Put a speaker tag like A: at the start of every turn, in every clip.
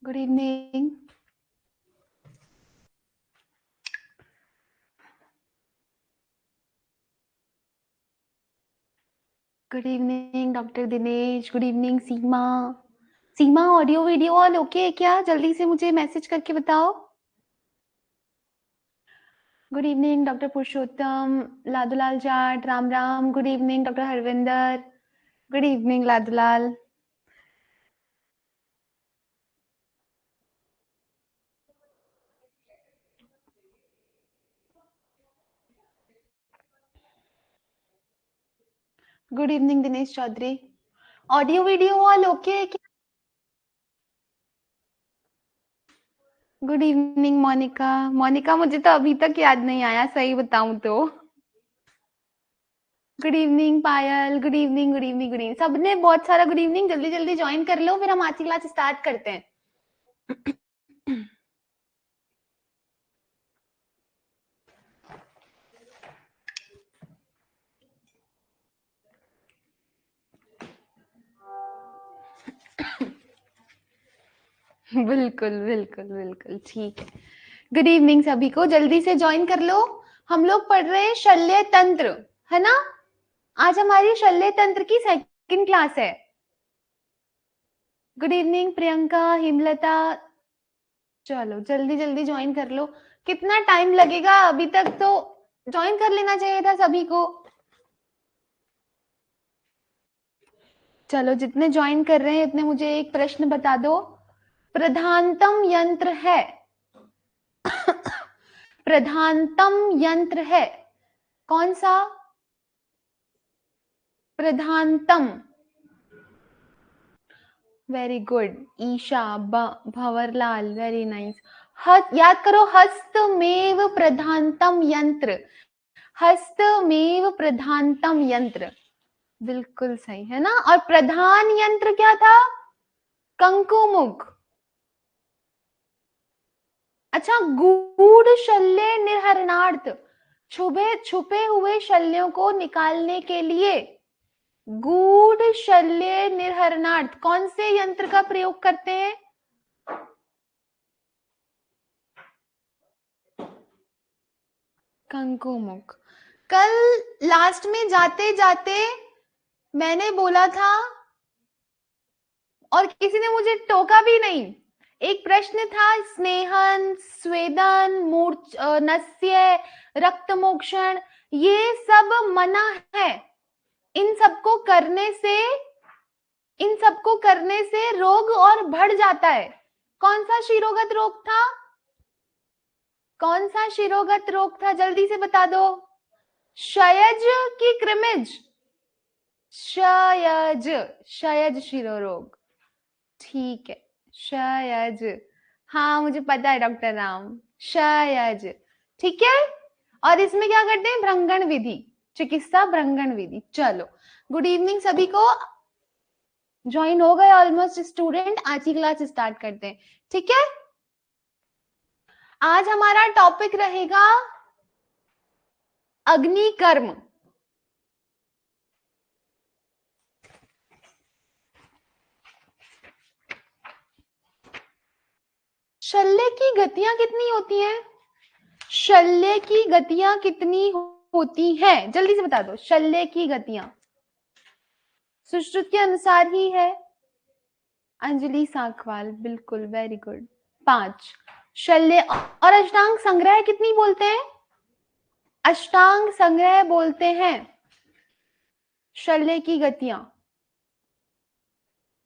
A: Good evening. Good evening doctor Dinesh. Good evening Seema. Seema, audio video all okay है क्या? जल्दी से मुझे मैसेज करके बताओ। Good evening doctor Purushottam, Ladulal Jat, Ram Ram. Good evening doctor Harvinder. Good evening Ladulal. Good evening Dinesh Chaudhary. Audio video all okay है क्या? Good evening Monika. मोनिका, मुझे तो अभी तक याद नहीं आया, सही बताऊं तो। Good evening Payal. Good evening good evening good evening. सबने बहुत सारा गुड इवनिंग। जल्दी जल्दी ज्वाइन कर लो, फिर हम आज की क्लास स्टार्ट करते हैं। बिल्कुल बिल्कुल बिल्कुल ठीक है। गुड इवनिंग सभी को, जल्दी से ज्वाइन कर लो। हम लोग पढ़ रहे हैं शल्य तंत्र, है ना? आज हमारी शल्य तंत्र की सेकंड क्लास है। Good evening Priyanka, Himlata. चलो जल्दी जल्दी ज्वाइन कर लो। कितना टाइम लगेगा? अभी तक तो ज्वाइन कर लेना चाहिए था सभी को। चलो, जितने ज्वाइन कर रहे हैं इतने मुझे एक प्रश्न बता दो। प्रधानतम यंत्र है प्रधानतम यंत्र है कौन सा? प्रधानतम। Very good Isha, Bhanwarlal, very nice. याद करो, हस्तमेव प्रधानतम यंत्र। हस्तमेव प्रधानतम यंत्र, बिल्कुल सही है ना? और प्रधान यंत्र क्या था? कंकुमुख। अच्छा, गूढ़ शल्य निर्हरणार्थ, छुपे छुपे हुए शल्यों को निकालने के लिए गूढ़ शल्य निर्हरणार्थ कौन से यंत्र का प्रयोग करते हैं? कंकुमुख। कल लास्ट में जाते जाते मैंने बोला था और किसी ने मुझे टोका भी नहीं। एक प्रश्न था, स्नेहन, स्वेदन, नस्य, रक्त मोक्षण, ये सब मना है। इन सबको करने से रोग और बढ़ जाता है। कौन सा शिरोगत रोग था? कौन सा शिरोगत रोग था? जल्दी से बता दो। क्षयज की कृमिज? क्षयज। क्षयज शिरो रोग, ठीक है। क्षयज, हाँ मुझे पता है डॉक्टर राम। क्षयज, ठीक है। और इसमें क्या करते हैं? भ्रंगण विधि, चिकित्सा भ्रंगण विधि। चलो, गुड इवनिंग सभी को। ज्वाइन हो गए ऑलमोस्ट स्टूडेंट, आज की क्लास स्टार्ट करते हैं, ठीक है। आज हमारा टॉपिक रहेगा अग्निकर्म। शल्य की गतियां कितनी होती हैं? शल्य की गतियां कितनी होती हैं? जल्दी से बता दो। शल्य की गतियां सुश्रुत के अनुसार ही है। अंजलि साखवाल, बिल्कुल, वेरी गुड। 5 शल्य। और अष्टांग संग्रह कितनी बोलते हैं? अष्टांग संग्रह बोलते हैं शल्य की गतियां।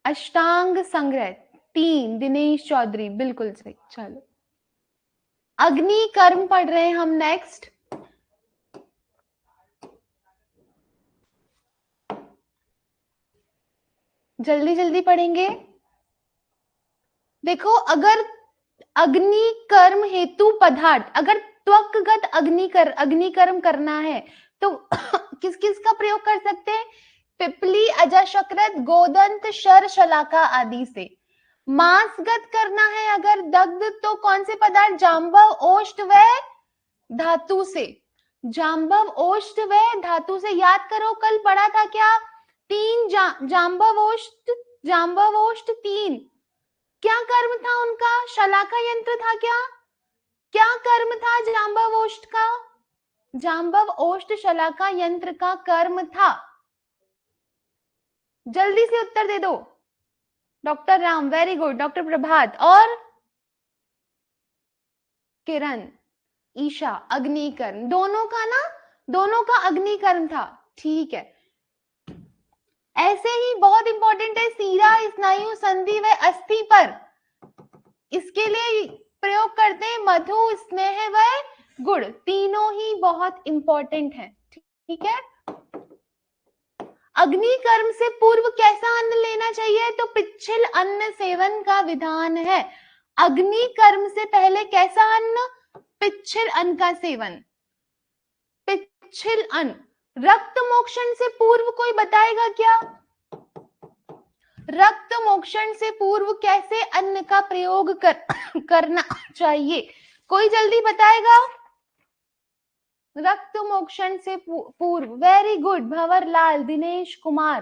A: अष्टांग संग्रह 3। दिनेश चौधरी, बिल्कुल सही। चलो, अग्नि कर्म पढ़ रहे हैं हम नेक्स्ट। जल्दी जल्दी पढ़ेंगे। देखो, अगर अग्नि कर्म हेतु पदार्थ, अगर त्वकगत अग्निकर्म करना है तो किस किस का प्रयोग कर सकते हैं? पिपली, अजाशक्रत, गोदंत, शर, शलाका आदि से। मांसगत करना है अगर दग्ध, तो कौन से पदार्थ? जाम्बव, ओष्ठ व धातु से। जाम्बव, ओष्ठ व धातु से। याद करो, कल पढ़ा था क्या? 3 जाम्बव ओष्ठ 3 क्या कर्म था उनका? शलाका यंत्र था क्या? क्या कर्म था जांबव ओष्ठ का? जांबव ओष्ठ शलाका यंत्र का कर्म था। जल्दी से उत्तर दे दो। Doctor Ram, very good. Doctor Prabhat और किरण, ईशा, अग्निकर्म। दोनों का ना, दोनों का अग्निकर्म था। ठीक है। ऐसे ही बहुत इंपॉर्टेंट है सीरा, स्नायु, संधि व अस्थि पर। इसके लिए प्रयोग करते हैं मधु, स्नेह व गुड़। तीनों ही बहुत इंपॉर्टेंट है। ठीक है। अग्निकर्म से पूर्व कैसा अन्न लेना चाहिए? तो पिच्छिल अन्न सेवन का विधान है। अग्निकर्म से पहले कैसा अन्न? पिच्छिल अन्न का सेवन। पिच्छिल अन्न। रक्त मोक्षण से पूर्व कोई बताएगा क्या? रक्त मोक्षण से पूर्व कैसे अन्न का प्रयोग करना चाहिए? कोई जल्दी बताएगा? रक्त मोक्षण से पूर्व। Very good Bhanwar Lal, Dinesh Kumar,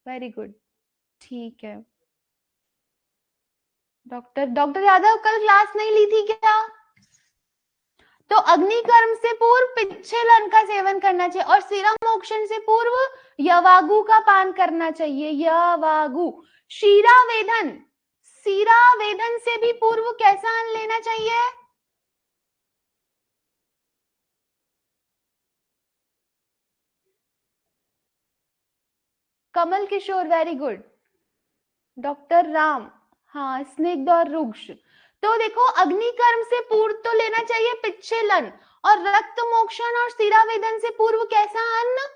A: very good. ठीक है। डॉक्टर यादव कल क्लास नहीं ली थी क्या? तो अग्निकर्म से पूर्व पिच्छिल अन्न का सेवन करना चाहिए और सीरा मोक्षण से पूर्व यवागु का पान करना चाहिए। यवागु। शीरा वेधन, सीरा वेधन से भी पूर्व कैसा अन्न लेना चाहिए? Kamal Kishore, very good. Doctor Ram, हाँ, स्निग्ध और रुक्ष। तो देखो अग्निकर्म से पूर्व तो लेना चाहिए पिच्छिल अन्न, और रक्त मोक्षण और सीरा वेधन से पूर्व कैसा अन्न?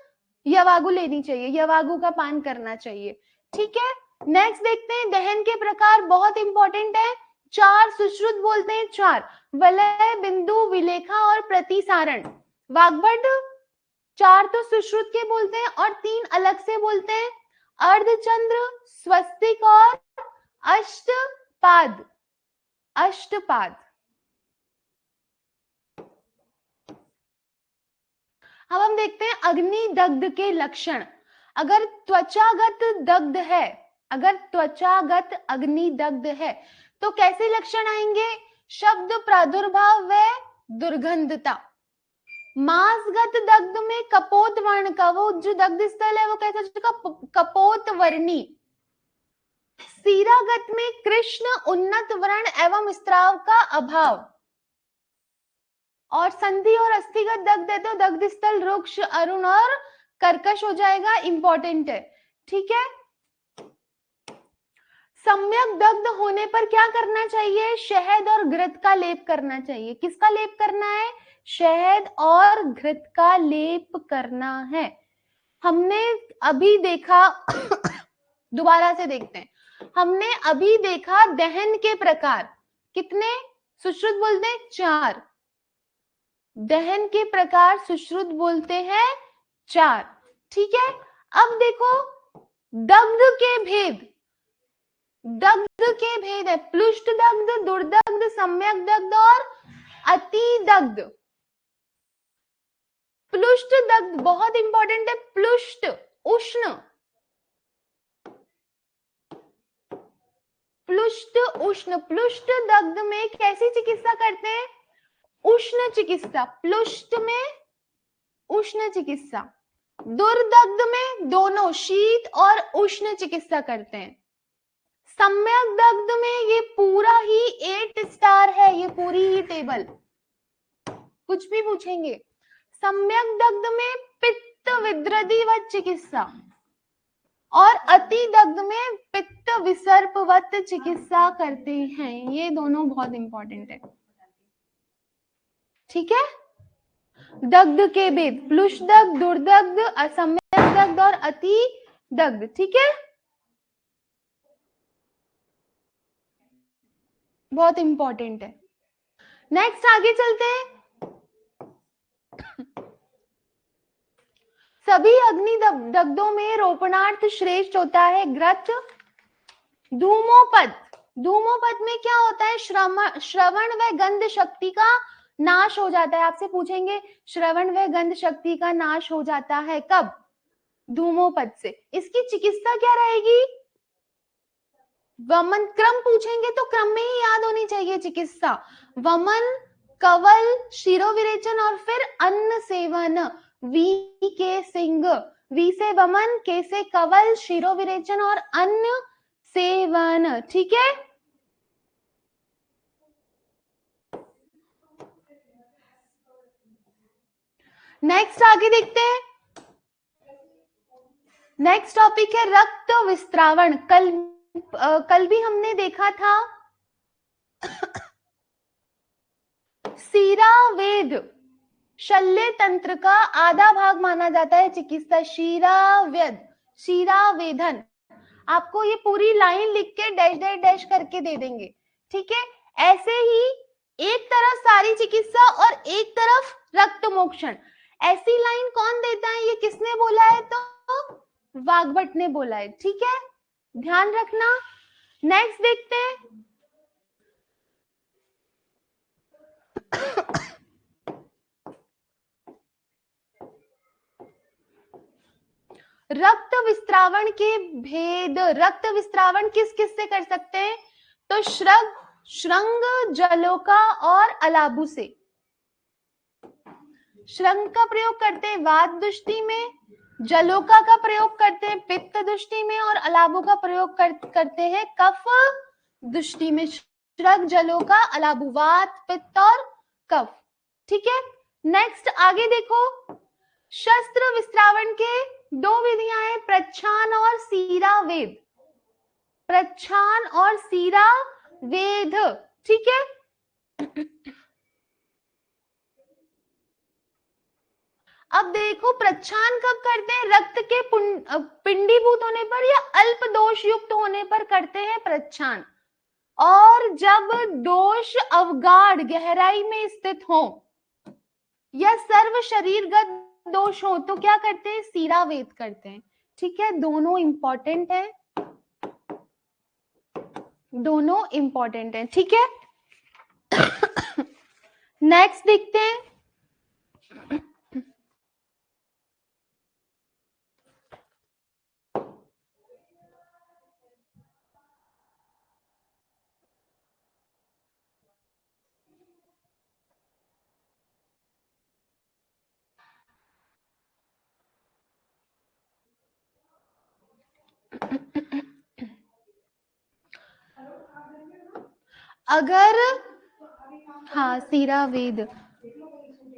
A: यवागु लेनी चाहिए, यवागु का पान करना चाहिए। ठीक है। नेक्स्ट देखते हैं दहन के प्रकार, बहुत इंपॉर्टेंट है। चार सुश्रुत बोलते हैं, चार। वलय, बिंदु, विलेखा और प्रतिसारण। वाग्भट चार तो सुश्रुत के बोलते हैं और तीन अलग से बोलते हैं। अर्धचंद्र, स्वस्तिक और अष्टपाद। अष्टपाद। अब हम देखते हैं अग्नि दग्ध के लक्षण। अगर त्वचागत दग्ध है, अगर त्वचागत अग्नि दग्ध है तो कैसे लक्षण आएंगे? शब्द प्रादुर्भाव व दुर्गंधता। मांसगत दग्ध में कपोत वर्ण का, वो जो दग्ध स्थल है वो कैसा होगा? कपोत वर्णी। सीरागत में कृष्ण उन्नत वर्ण एवं स्त्राव का अभाव। और संधि और अस्थिगत दग्ध है तो दग्ध स्थल रुक्ष, अरुण और कर्कश हो जाएगा। इंपॉर्टेंट है। ठीक है। सम्यक दग्ध होने पर क्या करना चाहिए? शहद और घृत का लेप करना चाहिए। किसका लेप करना है? शहद और घृत का लेप करना है। हमने अभी देखा दोबारा से देखते हैं। हमने अभी देखा दहन के प्रकार कितने? सुश्रुत बोलते हैं चार। दहन के प्रकार सुश्रुत बोलते हैं चार। ठीक है। अब देखो दग्ध के भेद। दग्ध के भेद है प्लुष्ट दग्ध, दुर्दग्ध, सम्यक दग्ध और अति दग्ध। प्लुष्ट दग्ध बहुत इंपॉर्टेंट है। प्लुष्ट उष्ण, प्लुष्ट उष्ण। प्लुष्ट दग्ध में कैसी चिकित्सा करते हैं? उष्ण चिकित्सा। प्लुष्ट में उष्ण चिकित्सा। दुर्दग्ध में दोनों शीत और उष्ण चिकित्सा करते हैं। सम्यक दग्ध में ये पूरा ही 8 स्टार है, ये पूरी ही टेबल, कुछ भी पूछेंगे। सम्यक दग्ध में पित्त विद्रदिवत चिकित्सा और अति दग्ध में पित्त विसर्पवत चिकित्सा करते हैं। ये दोनों बहुत इंपॉर्टेंट है। ठीक है। दग्ध के भेद, प्लुष दग्ध, दुर्दग्ध, असम्यक दग्ध और अति दग्ध। ठीक है। बहुत इंपॉर्टेंट है। नेक्स्ट आगे चलते हैं। सभी अग्नि दग्धों में रोपणार्थ श्रेष्ठ होता है घृत। धूमोपद, धूमोपद में क्या होता है? श्रवण व गंध शक्ति का नाश हो जाता है। आपसे पूछेंगे श्रवण व गंध शक्ति का नाश हो जाता है कब? धूमोपद से। इसकी चिकित्सा क्या रहेगी? वमन क्रम पूछेंगे तो क्रम में ही याद होनी चाहिए चिकित्सा। वमन, कवल, शिरोविरेचन और फिर अन्न सेवन। वी के सिंह, वी से वमन, के से कवल, शिरोविरेचन और अन्न सेवन। ठीक है, नेक्स्ट आगे देखते हैं। नेक्स्ट टॉपिक है रक्त विस्त्रावण। कल भी हमने देखा था शीरावेद शल्य तंत्र का आधा भाग माना जाता है चिकित्सा। शीरावेद, शीरावेदन। आपको ये पूरी लाइन लिख के डैश डैश डैश करके दे देंगे। ठीक है, ऐसे ही एक तरफ सारी चिकित्सा और एक तरफ रक्त मोक्षण। ऐसी लाइन कौन देता है, ये किसने बोला है, तो वाग्भट ने बोला है। ठीक है, ध्यान रखना। नेक्स्ट देखते हैं रक्त विस्त्रावण के भेद। रक्त विस्त्रावण किस किस से कर सकते हैं, तो श्रृंग, जलोका और अलाबु से। श्रृंग का प्रयोग करते हैं वात दुष्टि में, जलोका का प्रयोग करते हैं पित्त दुष्टि में और अलाबु का प्रयोग करते हैं कफ दुष्टि में। श्रृंग, जलोका, अलाबु, वात, पित्त और कफ। ठीक है, नेक्स्ट आगे देखो। शस्त्र विस्त्रावण के दो विधियां हैं, प्रच्छान और सीरावेद। प्रच्छान और सीरावेद। ठीक है, अब देखो प्रच्छान कब करते हैं, रक्त के पिंडीभूत होने पर या अल्प दोष युक्त होने पर करते हैं प्रच्छान। और जब दोष अवगाढ़ गहराई में स्थित हो या सर्व शरीरगत दोष हो तो क्या करते हैं, सीरावेद करते हैं। ठीक है, दोनों इंपॉर्टेंट है, दोनों इंपॉर्टेंट है। ठीक है, नेक्स्ट देखते हैं अगर, हाँ सीरावेद।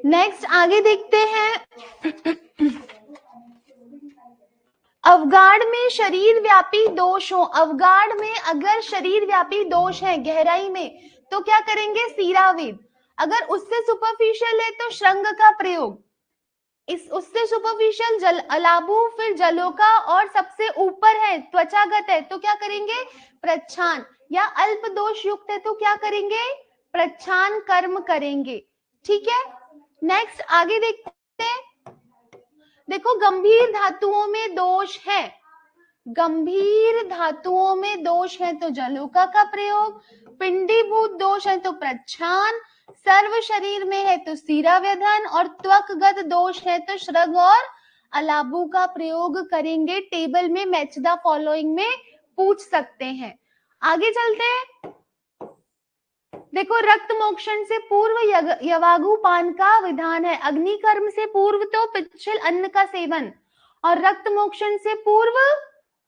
A: नेक्स्ट आगे देखते हैं अवगाढ़ में शरीर व्यापी दोष हो। अवगाढ़ में अगर शरीर व्यापी दोष है गहराई में तो क्या करेंगे, सीरावेद। अगर उससे सुपरफिशियल है तो श्रृंग का प्रयोग, इस उससे सुपरफिशियल अलाबु, फिर जलोका और सबसे ऊपर है त्वचागत है तो क्या करेंगे, प्रच्छान। या अल्प दोष युक्त है तो क्या करेंगे, प्रच्छान कर्म करेंगे। ठीक है, नेक्स्ट आगे देखते हैं। देखो गंभीर धातुओं में दोष है, गंभीर धातुओं में दोष है तो जलोका का प्रयोग, पिंडीभूत दोष है तो प्रच्छान, सर्व शरीर में है तो सीरावेदन और त्वकगत दोष है तो श्रृंग और अलाबु का प्रयोग करेंगे। टेबल में मैच द फॉलोइंग में पूछ सकते हैं। आगे चलते हैं। देखो रक्त मोक्षण से पूर्व यवागुपान का विधान है। अग्निकर्म से पूर्व तो पिच्छल अन्न का सेवन और रक्त मोक्षण से पूर्व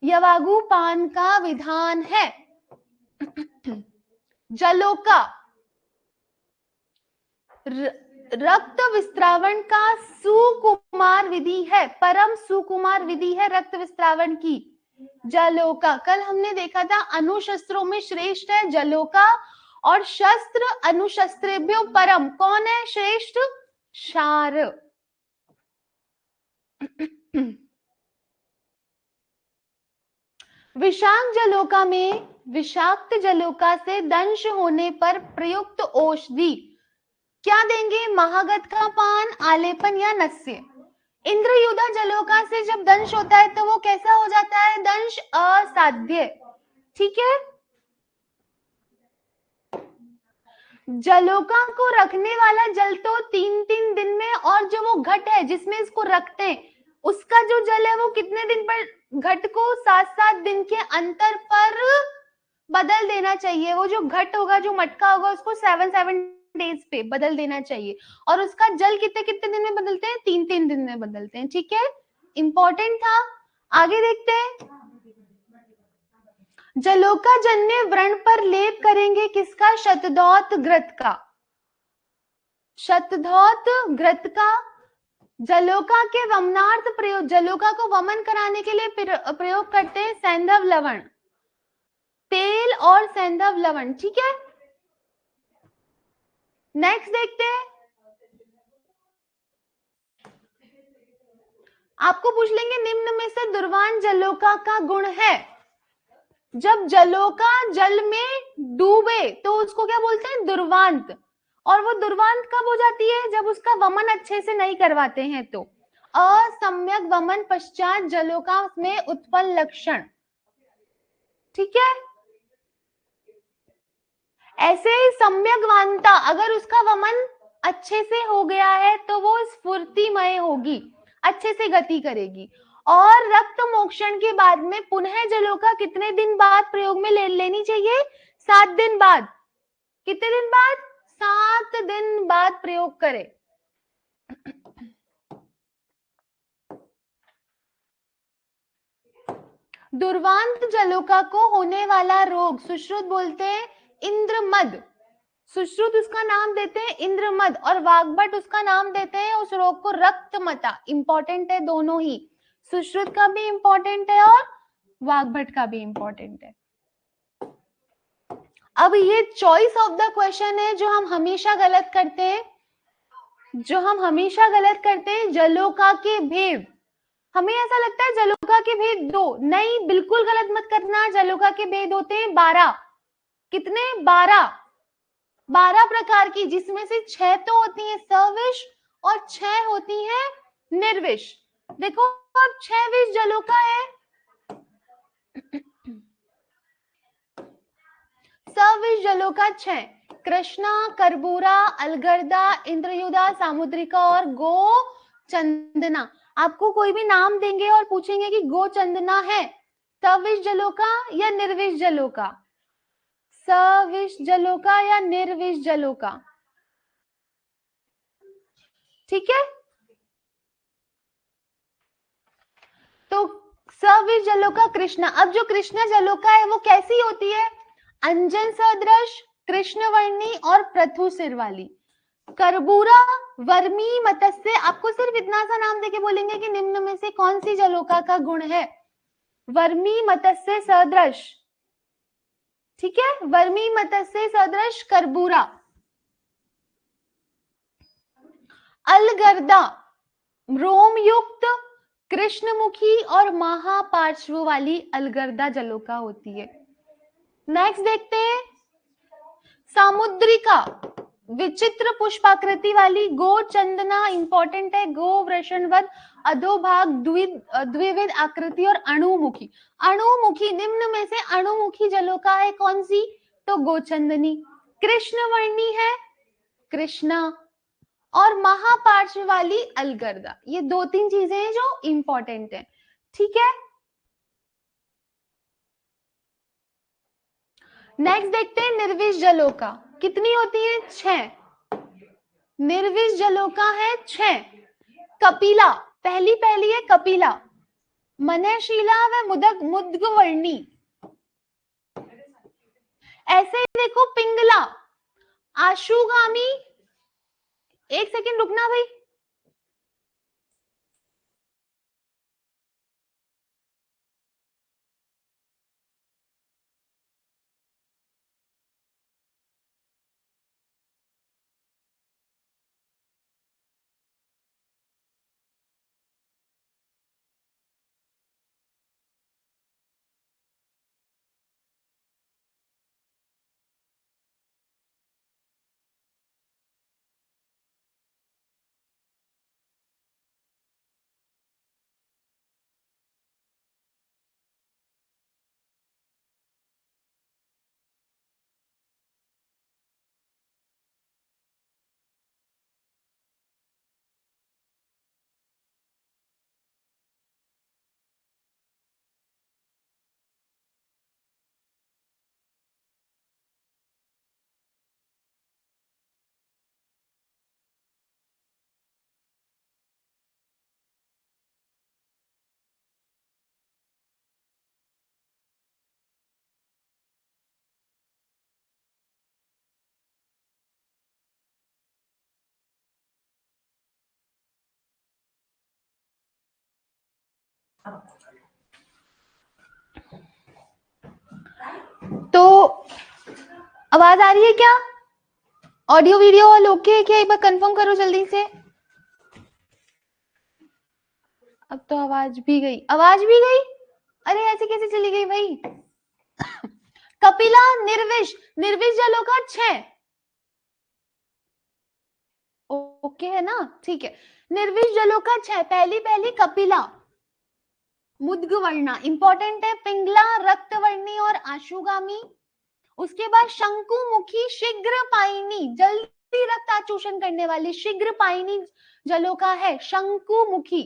A: यवागुपान का विधान है। जलोका रक्त विस्त्रावण का सुकुमार विधि है, परम सुकुमार विधि है रक्त विस्त्रावण की, जलोका। कल हमने देखा था अनुशस्त्रों में श्रेष्ठ है जलोका और शस्त्र अनुशस्त्रेभ्यो परम कौन है श्रेष्ठ, क्षार। विषाक्त जलोका में विषाक्त जलोका से दंश होने पर प्रयुक्त औषधि क्या देंगे, महागत का पान, आलेपन या नस्य। इंद्रयुधा जलोका से जब दंश होता है तो वो कैसा हो जाता है, दंश असाध्य। ठीक है, जलोका को रखने वाला जल तो 3-3 दिन में, और जो वो घट है जिसमें इसको रखते हैं उसका जो जल है वो कितने दिन पर, घट को 7-7 दिन के अंतर पर बदल देना चाहिए, वो जो घट होगा, जो मटका होगा, उसको 7 डेज पे बदल देना चाहिए। और उसका जल कितने कितने दिन में बदलते हैं? 3 दिन में बदलते हैं। ठीक है, इंपॉर्टेंट था। आगे देखते हैं, जलोका जन्य व्रण पर लेप करेंगे किसका? शतधौत घृत का। शतधौत घृत का। जलोका के वमनार्थ प्रयोग, जलोका को वमन कराने के लिए प्रयोग करते हैं सैंधव लवण, तेल और सैंधव लवण। ठीक है, नेक्स्ट देखते हैं, आपको पूछ लेंगे निम्न में से दुर्वान जलोका का गुण है। जब जलोका जल में डूबे तो उसको क्या बोलते हैं? दुर्वांत। और वो दुर्वांत कब हो जाती है? जब उसका वमन अच्छे से नहीं करवाते हैं तो। असम्यक वमन पश्चात जलोका में उत्पन्न लक्षण। ठीक है, ऐसे ही सम्यक वांता, अगर उसका वमन अच्छे से हो गया है तो वो स्फूर्तिमय होगी, अच्छे से गति करेगी। और रक्त मोक्षण के बाद में पुनः जलोका कितने दिन बाद प्रयोग में लेनी चाहिए? 7 दिन बाद। कितने दिन बाद? 7 दिन बाद प्रयोग करें। दुर्वांत जलोका को होने वाला रोग सुश्रुत बोलते हैं इंद्रमद। सुश्रुत उसका नाम देते हैं इंद्रमद, और वाग्भट उसका नाम देते हैं उस रोग को रक्तमता। इंपॉर्टेंट है दोनों ही, सुश्रुत का भी इंपॉर्टेंट है और वाग्भट का भी इंपॉर्टेंट है। अब ये चॉइस ऑफ द क्वेश्चन है जो हम हमेशा गलत करते हैं, जलोका के भेद। हमें ऐसा लगता है जलोका के भेद 2, नहीं, बिल्कुल गलत मत करना। जलोका के भेद होते हैं 12। कितने? 12 प्रकार की, जिसमें से 6 तो होती हैं सविष और 6 होती हैं निर्विष। देखो, अब 6 विष जलोका है, सविष जलोका 6, कृष्णा, कर्बूरा, अलगर्दा, इंद्रयुदा, सामुद्रिका और गो चंदना। आपको कोई भी नाम देंगे और पूछेंगे कि गो चंदना है सविष जलोका या निर्विष जलोका? सविष जलोका या निर्विष जलोका? ठीक है, तो सविष जलोका कृष्णा। अब जो कृष्णा जलोका है वो कैसी होती है? अंजन सदृश, कृष्णवर्णी और प्रथु सिर वाली। कर्बूरा वर्मी मत्स्य, आपको सिर्फ इतना सा नाम देके बोलेंगे कि निम्न में से कौन सी जलोका का गुण है? वर्मी मत्स्य सदृश। ठीक है, वर्मी मत्स्य सदृश कर्बूरा। अलगर्दा रोम युक्त, कृष्णमुखी और महापार्श्व वाली अलगर्दा जलोका होती है। नेक्स्ट देखते हैं, सामुद्रिका विचित्र पुष्पाकृति वाली, गो चंदना इंपॉर्टेंट है, गो वृषणवत, अधोभाग द्विविध आकृति और अणुमुखी। अणुमुखी, निम्न में से अणुमुखी जलोका है कौन सी? तो गोचंदनी। कृष्णवर्णी है कृष्णा, और महापार्श्व वाली अलगर्दा। ये 2-3 चीजें हैं जो इंपॉर्टेंट है। ठीक है, नेक्स्ट देखते हैं निर्विष जलोका। कितनी होती है? 6। निर्विष जलोका है 6। कपिला, पहली है कपिला, मनयशीला व मुद्गवर्णी। ऐसे ही देखो पिंगला, आशुगामी। एक सेकंड रुकना भाई, तो आवाज आ रही है क्या? ऑडियो वीडियो ऑल ओके है क्या? एक बार कंफर्म करो जल्दी से। अब तो आवाज भी गई, आवाज भी गई। अरे ऐसे कैसे चली गई भाई? कपिला, निर्विष, निर्विष जलों का 6 ओके है ना? ठीक है। निर्विष जलों का 6, पहली पहली कपिला, मुद्गवर्णा इंपॉर्टेंट है, पिंगला, रक्तवर्णी और आशुगामी। उसके बाद शंकुमुखी, शीघ्र पायनी, जल्दी रक्त आचूषण करने वाली, शीघ्र पायनी जलों का है शंकुमुखी।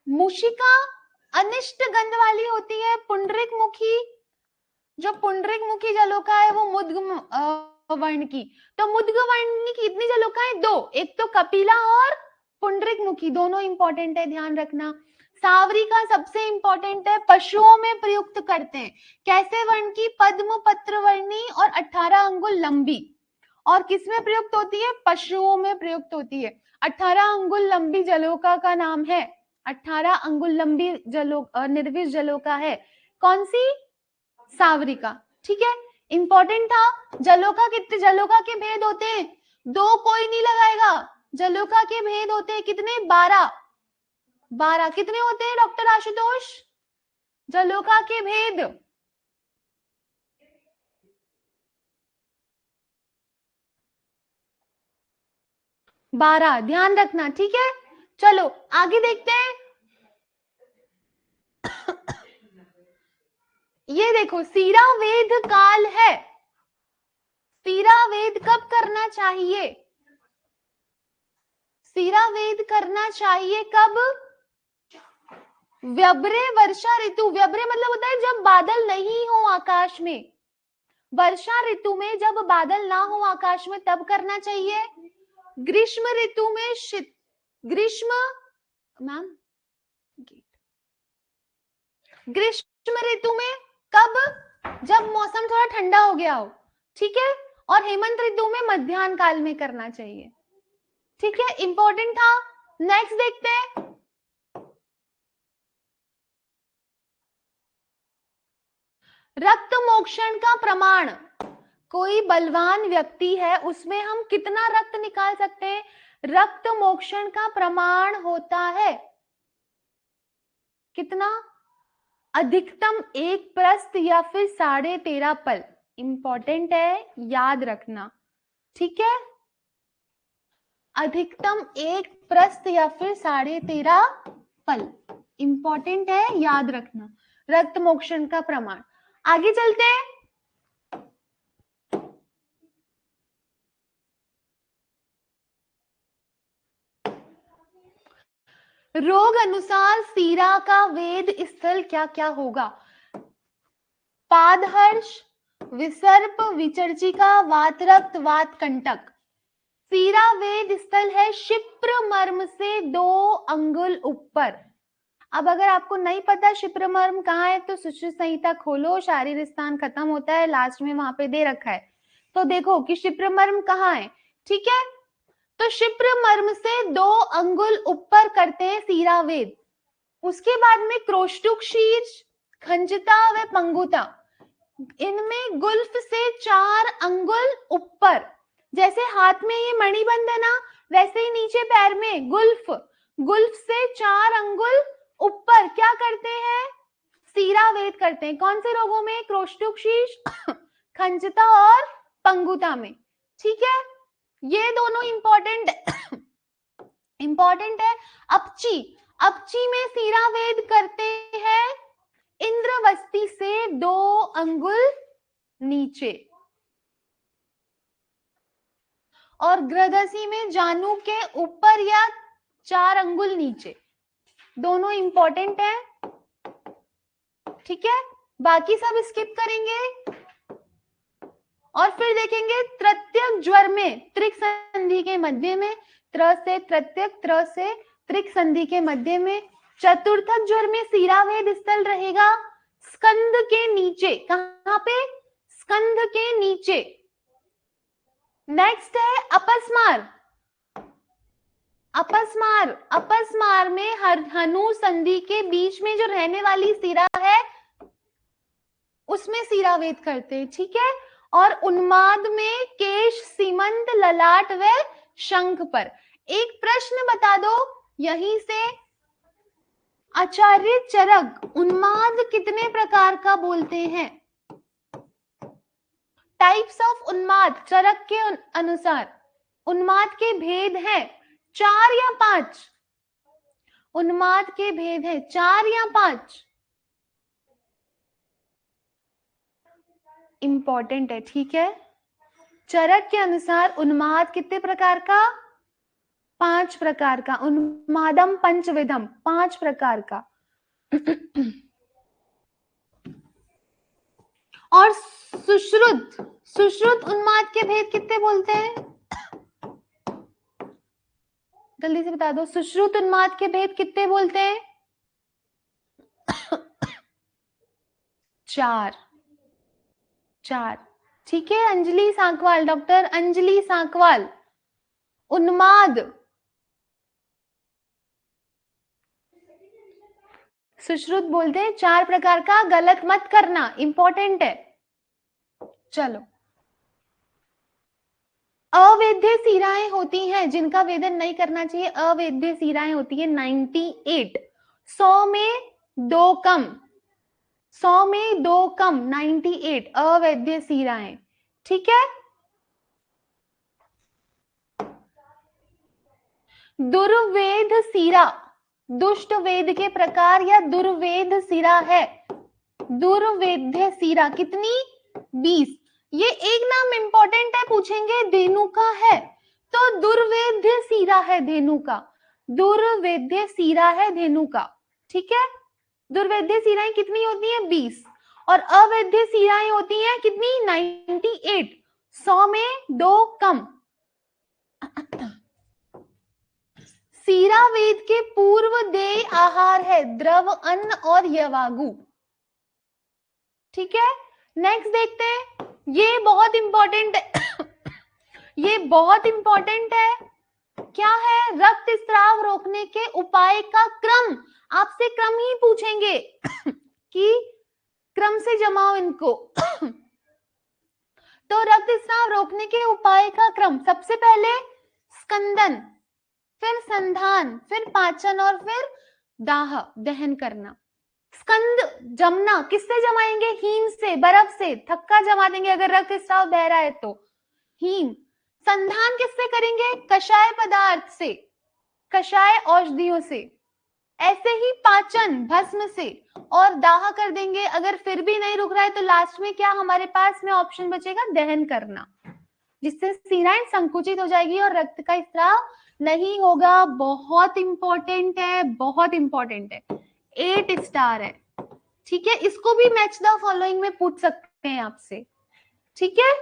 A: मूषिका अनिष्ट गंध वाली होती है। पुंडरीक मुखी, जो पुंडरीक मुखी जलों का है वो मुद्ग वर्ण की। तो मुद्ग वर्ण की कितनी जलों का है? 2, एक तो कपिला और पुंडरीक मुखी, दोनों इंपॉर्टेंट है, ध्यान रखना। सावरी का सबसे इंपॉर्टेंट है, पशुओं में प्रयुक्त करते हैं। कैसे वर्ण की? पद्म पत्र वर्णी और 18 अंगुल लंबी। और किसमें प्रयुक्त होती है? पशुओं में प्रयुक्त होती है। 18 अंगुल लंबी जलोका का नाम है, 18 अंगुल लंबी निर्विष जलोका है कौन सी? सावरिका। ठीक है, इंपॉर्टेंट था। जलोका कितने जलोका के भेद होते हैं? 2, कोई नहीं लगाएगा। जलोका के भेद होते हैं कितने? 12। 12 कितने होते हैं डॉक्टर आशुतोष जलोका के भेद? 12, ध्यान रखना। ठीक है, चलो आगे देखते हैं। ये देखो, सीरा वेद काल है। सीरा वेद कब करना चाहिए? सीरा वेद करना चाहिए कब? व्यब्रे वर्षा ऋतु। व्यब्रे मतलब होता है जब बादल नहीं हो आकाश में। वर्षा ऋतु में जब बादल ना हो आकाश में तब करना चाहिए। ग्रीष्म ऋतु में ग्रीष्म मैम ग्रीष्म ऋतु में कब? जब मौसम थोड़ा ठंडा हो गया हो। ठीक है, और हेमंत ऋतु में मध्याह्न काल में करना चाहिए। ठीक है, इंपॉर्टेंट था। नेक्स्ट देखते हैं। रक्त मोक्षण का प्रमाण। कोई बलवान व्यक्ति है, उसमें हम कितना रक्त निकाल सकते हैं? रक्त मोक्षण का प्रमाण होता है कितना? अधिकतम 1 प्रस्त या फिर 13.5 पल। इंपॉर्टेंट है, याद रखना। ठीक है, अधिकतम 1 प्रस्त या फिर 13.5 पल, इंपॉर्टेंट है, याद रखना। रक्त मोक्षण का प्रमाण। आगे चलते हैं। रोग अनुसार सीरा का वेद स्थल क्या क्या होगा? पादहर्ष, विसर्प, विचर्चिका, वातरक्त, वातकंटक। सीरा वेद स्थल है क्षिप्र मर्म से 2 अंगुल ऊपर। अब अगर आपको नहीं पता क्षिप्र मर्म कहाँ है तो सुश्रुत संहिता खोलो, शारीर स्थान खत्म होता है, लास्ट में वहां पे दे रखा है। तो देखो कि क्षिप्र मर्म कहाँ है। ठीक है, तो क्षिप्र मर्म से 2 अंगुल ऊपर करते हैं सीरा वेद। उसके बाद में क्रोष्टुक शीर्ष, खंजता व पंगुता, इनमें गुल्फ से 4 अंगुल ऊपर। जैसे हाथ में ये मणिबंध है ना, वैसे ही नीचे पैर में गुल्फ, गुल्फ से 4 अंगुल ऊपर क्या करते हैं? सीरा वेद करते हैं। कौन से रोगों में? क्रोष्टुक शीर्ष, खंजता और पंगुता में। ठीक है, ये दोनों इंपॉर्टेंट इंपॉर्टेंट है। अपची, अपची में सीरा वेद करते हैं इंद्रवस्ती से 2 अंगुल नीचे, और गृहदसी में जानु के ऊपर या 4 अंगुल नीचे। दोनों इंपॉर्टेंट है। ठीक है, बाकी सब स्किप करेंगे और फिर देखेंगे तृतीयक ज्वर में त्रिक संधि के मध्य में, त्र से तृतीयक, त्र से त्रिक संधि के मध्य में। चतुर्थक ज्वर में सीरा वेद स्थल रहेगा स्कंद के नीचे। कहां पे? स्कंद के नीचे। नेक्स्ट है अपस्मार। अपस्मार, अपस्मार में हनु संधि के बीच में जो रहने वाली सिरा है उसमें सिरावेद करते हैं, ठीक है। और उन्माद में केश, सीमंत, ललाट व शंख पर। एक प्रश्न बता दो यहीं से, आचार्य चरक उन्माद कितने प्रकार का बोलते हैं? टाइप्स ऑफ उन्माद चरक के अनुसार उन्माद के भेद हैं 4 या 5? उन्माद के भेद है 4 या 5? इंपॉर्टेंट है, ठीक है। चरक के अनुसार उन्माद कितने प्रकार का? 5 प्रकार का। उन्मादम पंचविधम, 5 प्रकार का। और सुश्रुत, सुश्रुत उन्माद के भेद कितने बोलते हैं? जल्दी से बता दो, सुश्रुत उन्माद के भेद कितने बोलते हैं? 4, ठीक है। अंजलि सांकवाल, डॉक्टर अंजलि सांकवाल, उन्माद सुश्रुत बोलते हैं 4 प्रकार का, गलत मत करना, इंपॉर्टेंट है। चलो, अवैध सिराएं होती हैं जिनका वेदन नहीं करना चाहिए। अवैध सिराएं होती है 98, 100 में 2 कम, 100 में 2 कम, 98 अवैध सिराएं, ठीक है। दुर्वेद सिरा, दुष्ट वेद के प्रकार या दुर्वेद सिरा है। दुर्वेद्य सिरा कितनी? 20। ये एक नाम इंपॉर्टेंट है, पूछेंगे धेनु का है तो दुर्वेद्य सिरा है धेनु का, दुर्वेद्य सिरा है धेनु का, ठीक है। दुर्वेद्य सिराएं कितनी होती हैं? 20। और अवैध सिराएं होती हैं कितनी? 98, 100 में 2 कम। सीरा वेद के पूर्व देय आहार है द्रव, अन्न और यवागु, ठीक है। नेक्स्ट देखते हैं, ये बहुत इंपॉर्टेंट है। ये बहुत इंपॉर्टेंट है, क्या है? रक्तस्राव रोकने के उपाय का क्रम। आपसे क्रम ही पूछेंगे कि क्रम से जमाओ इनको। तो रक्तस्राव रोकने के उपाय का क्रम, सबसे पहले स्कंदन, फिर संधान, फिर पाचन और फिर दाह, दहन करना। स्कंद जमना किससे जमाएंगे? हीम से, बर्फ से, थक्का जमा देंगे अगर रक्तस्राव बह रहा है तो, हीम। संधान किससे करेंगे? कषाय पदार्थ से, कषाय औषधियों से। ऐसे ही पाचन भस्म से, और दाह कर देंगे। अगर फिर भी नहीं रुक रहा है तो लास्ट में क्या हमारे पास में ऑप्शन बचेगा? दहन करना, जिससे सिराएं संकुचित हो जाएगी और रक्त का स्राव नहीं होगा। बहुत इंपॉर्टेंट है, बहुत इंपॉर्टेंट है, 8 स्टार है, ठीक है। इसको भी मैच द फॉलोइंग में पूछ सकते हैं आपसे, ठीक है।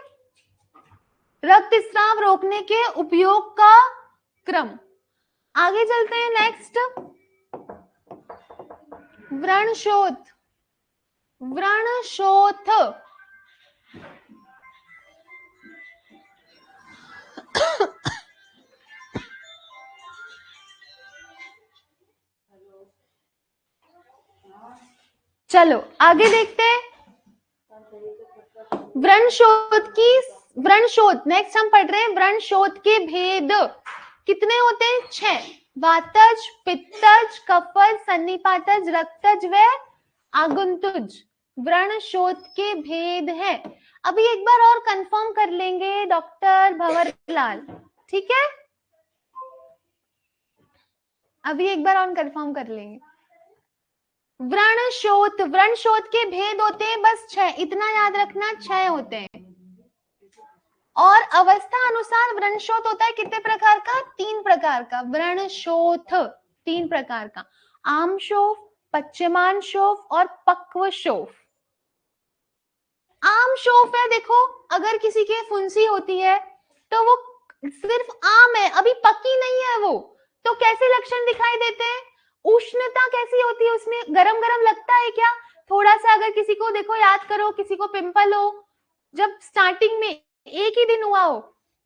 A: रक्तस्राव रोकने के उपयोग का क्रम। आगे चलते हैं, नेक्स्ट व्रणशोथ, व्रणशोथ चलो आगे देखते हैं व्रणशोथ की, व्रणशोथ नेक्स्ट हम पढ़ रहे हैं। व्रणशोथ के भेद कितने होते हैं? 6, वातज, पित्तज, कफज, सन्निपातज, रक्तज व आगुंतुज। व्रणशोथ के भेद है। अभी एक बार और कंफर्म कर लेंगे डॉक्टर भंवरलाल, ठीक है। अभी एक बार और कंफर्म कर लेंगे। व्रणशोथ, व्रणशोथ के भेद होते हैं बस 6, इतना याद रखना, 6 होते हैं। और अवस्था अनुसार व्रणशोथ होता है कितने प्रकार का? 3 प्रकार का। व्रणशोथ 3 प्रकार का, आम शोफ, पश्चिमान शोफ और पक्व शोफ। आम शोफ है, देखो अगर किसी के फुंसी होती है तो वो सिर्फ आम है, अभी पक्की नहीं है वो, तो कैसे लक्षण दिखाई देते हैं? उष्णता कैसी होती है उसमें? गरम गरम लगता है क्या? थोड़ा सा अगर किसी को, देखो याद करो, किसी को पिंपल हो, जब स्टार्टिंग में एक ही दिन हुआ हो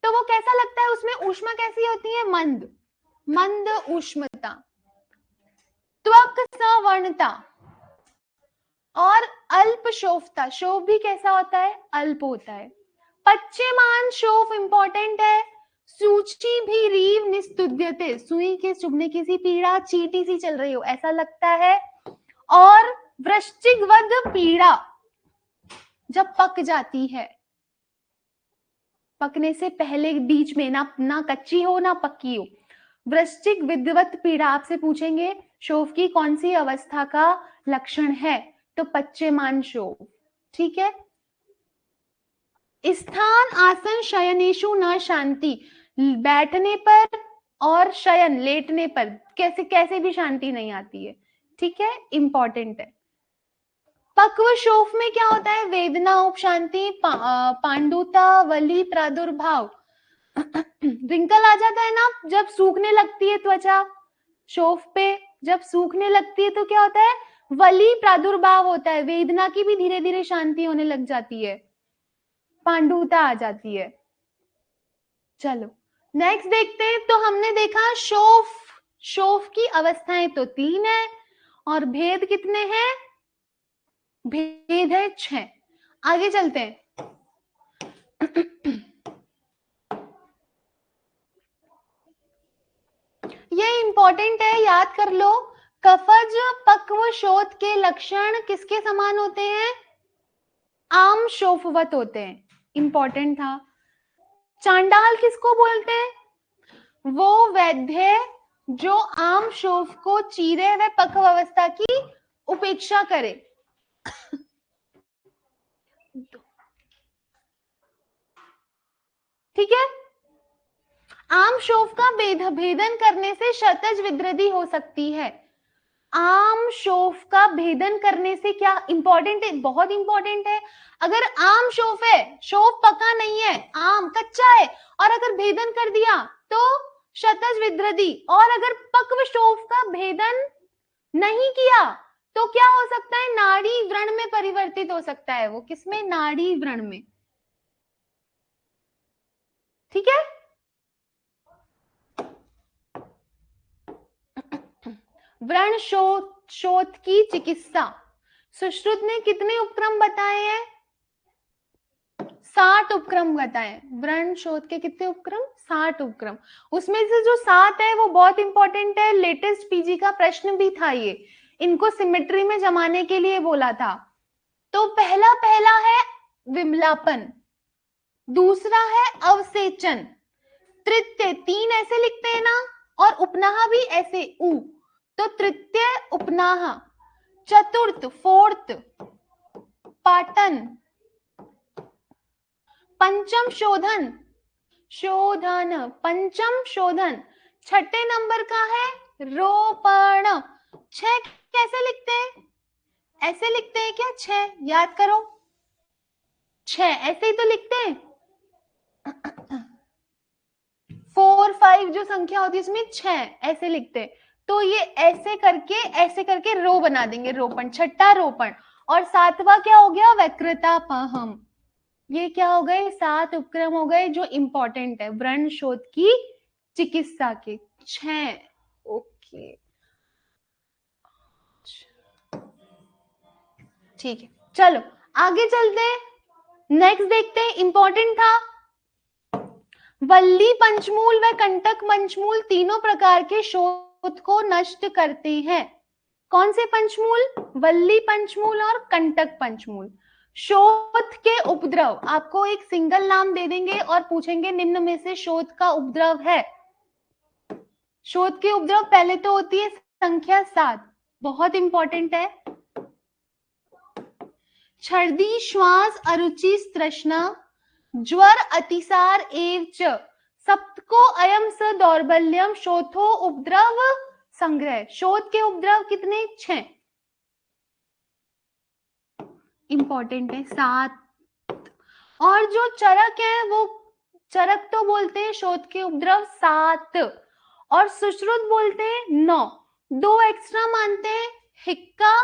A: तो वो कैसा लगता है? उसमें ऊष्मा कैसी होती है? मंद, मंद ऊष्मता, त्वक सवर्णता और अल्प शोफता। शोफ भी कैसा होता है? अल्प होता है। पश्चिमान शोफ इंपॉर्टेंट है। सूची भी रीव निस्तुद्यते, सुई के चुभने की सी पीड़ा, चींटी सी चल रही हो ऐसा लगता है। और वृश्चिकवद पीड़ा, जब पक जाती है, पकने से पहले बीच में ना कच्ची हो ना पक्की हो। वृश्चिक विद्वत पीड़ा, आपसे पूछेंगे शोफ की कौन सी अवस्था का लक्षण है, तो पश्चिमान शोफ। ठीक है। स्थान आसन शयनेशु न शांति, बैठने पर और शयन लेटने पर कैसे कैसे भी शांति नहीं आती है। ठीक है, इंपॉर्टेंट है। पक्व शोफ में क्या होता है? वेदना, उपशांति, पांडुता, वली, प्रादुर्भाव। रिंकल आ जाता है ना जब सूखने लगती है त्वचा शोफ पे, जब सूखने लगती है तो क्या होता है? वली प्रादुर्भाव होता है, वेदना की भी धीरे धीरे शांति होने लग जाती है, पांडुता आ जाती है। चलो नेक्स्ट देखते हैं। तो हमने देखा शोफ की अवस्थाएं तो 3 है और भेद कितने हैं? भेद है 6। आगे चलते हैं। ये इंपॉर्टेंट है, याद कर लो। कफज पक्व शोथ के लक्षण किसके समान होते हैं? आम शोफवत होते हैं। इंपॉर्टेंट था। चांडाल किसको बोलते हैं? वो वैद्य जो आम शोफ को चीरे व पक्व अवस्था की उपेक्षा करे। ठीक है। आम शोफ का भेदन करने से क्षतज विद्रधि हो सकती है। आम शोफ का भेदन करने से क्या इंपॉर्टेंट है? बहुत इंपॉर्टेंट है। अगर आम शोफ है, शोफ पका नहीं है, आम कच्चा है, और अगर भेदन कर दिया तो क्षतज विद्रधि। और अगर पक्व शोफ का भेदन नहीं किया तो क्या हो सकता है? नाड़ी व्रण में परिवर्तित हो सकता है। वो किसमें? नाड़ी व्रण में। ठीक है। व्रण शोथ की चिकित्सा, सुश्रुत ने कितने उपक्रम बताए हैं? 60 उपक्रम बताए। व्रण शोथ के कितने उपक्रम? 60 उपक्रम। उसमें से जो 7 है वो बहुत इंपॉर्टेंट है। लेटेस्ट पीजी का प्रश्न भी था ये, इनको सिमेट्री में जमाने के लिए बोला था। तो पहला है विमलापन, दूसरा है अवसेचन, तृतीय 3 ऐसे लिखते हैं ना, और उपनाह भी ऐसे उ, तो तृतीय उपनाह, चतुर्थ फोर्थ पाटन, पंचम शोधन, पंचम शोधन, छठे नंबर का है रोपण। 6 कैसे लिखते हैं? ऐसे लिखते हैं क्या? 6 याद करो, 6 ऐसे ही तो लिखते हैं। 4 5 जो संख्या होती है इसमें 6 ऐसे लिखते हैं। तो ये ऐसे करके रो बना देंगे, रोपण, छठा रोपण। और 7वां क्या हो गया? वक्रतापहम। ये क्या हो गए? 7 उपक्रम हो गए जो इंपॉर्टेंट है व्रण शोथ की चिकित्सा के। 6। ओके ठीक है, चलो आगे चलते हैं। नेक्स्ट देखते हैं, इंपॉर्टेंट था। वल्ली पंचमूल व कंटक पंचमूल तीनों प्रकार के शोथ को नष्ट करते हैं। कौन से पंचमूल? वल्ली पंचमूल और कंटक पंचमूल। शोथ के उपद्रव, आपको एक सिंगल नाम दे देंगे और पूछेंगे निम्न में से शोथ का उपद्रव है। शोथ के उपद्रव पहले तो होती है संख्या 7, बहुत इंपॉर्टेंट है। छर्दी, श्वास, अरुचि, तृष्णा, ज्वर, अतिसार एव च सप्तको अयम स दौर्बल्यम शोथो उपद्रव संग्रह। शोथ के उपद्रव कितने? 6 इंपॉर्टेंट है, 7। और जो चरक है वो चरक तो बोलते हैं शोथ के उपद्रव 7 और सुश्रुत बोलते हैं 9। 2 एक्स्ट्रा मानते हैं, हिक्का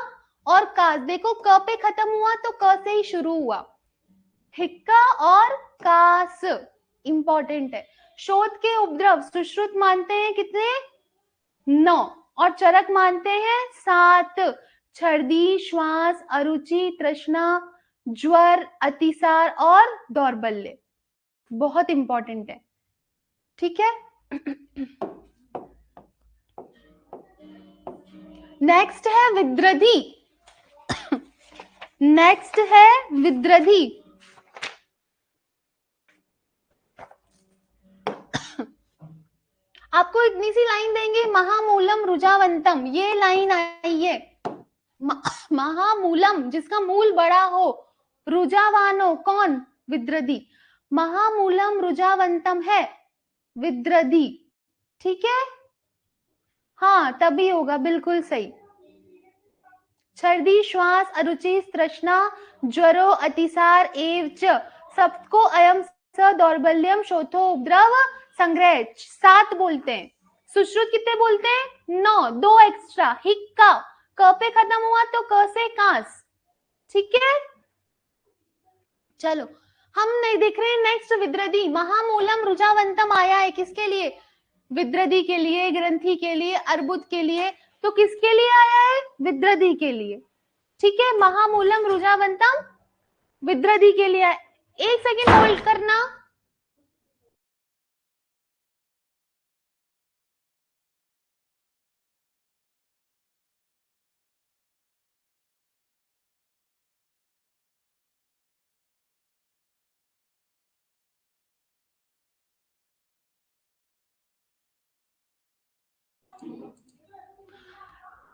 A: और कास। देखो क पे खत्म हुआ तो क से ही शुरू हुआ, हिक्का और कास इंपॉर्टेंट है। शोथ के उपद्रव सुश्रुत मानते हैं कितने? 9 और चरक मानते हैं 7। छर्दी, श्वास, अरुचि, तृष्णा, ज्वर, अतिसार और दौर्बल्य। बहुत इंपॉर्टेंट है, ठीक है। नेक्स्ट है विद्रधि। नेक्स्ट है विद्रधि। आपको इतनी सी लाइन देंगे, महामूलम रुजावंतम, ये लाइन आई है। महामूलम जिसका मूल बड़ा हो, रुजावानो कौन, विद्रधि। महामूलम रुजावंतम है विद्रधि, ठीक है। हाँ तभी होगा, बिल्कुल सही। छर्दी, श्वास, अरुचि, तृष्णा, ज्वरो, अतिसार एव च सबको अयम स दौर्बल्यम शोथो उपद्रव संग्रह 7 बोलते हैं। सुश्रुत कितने बोलते हैं, 9, 2 एक्स्ट्रा। हिक्का, क पे खत्म हुआ तो क से कांस, ठीक है। चलो हम नहीं देख रहे। नेक्स्ट विद्रधि। महामूलम रुजावंतम आया है किसके लिए, विद्रधि के लिए, ग्रंथि के लिए, अर्बुद के लिए। तो किसके लिए आया है, विद्रधि के लिए, ठीक है। महामूलम रुजावंतम विद्रधि के लिए। एक सेकेंड होल्ड करना।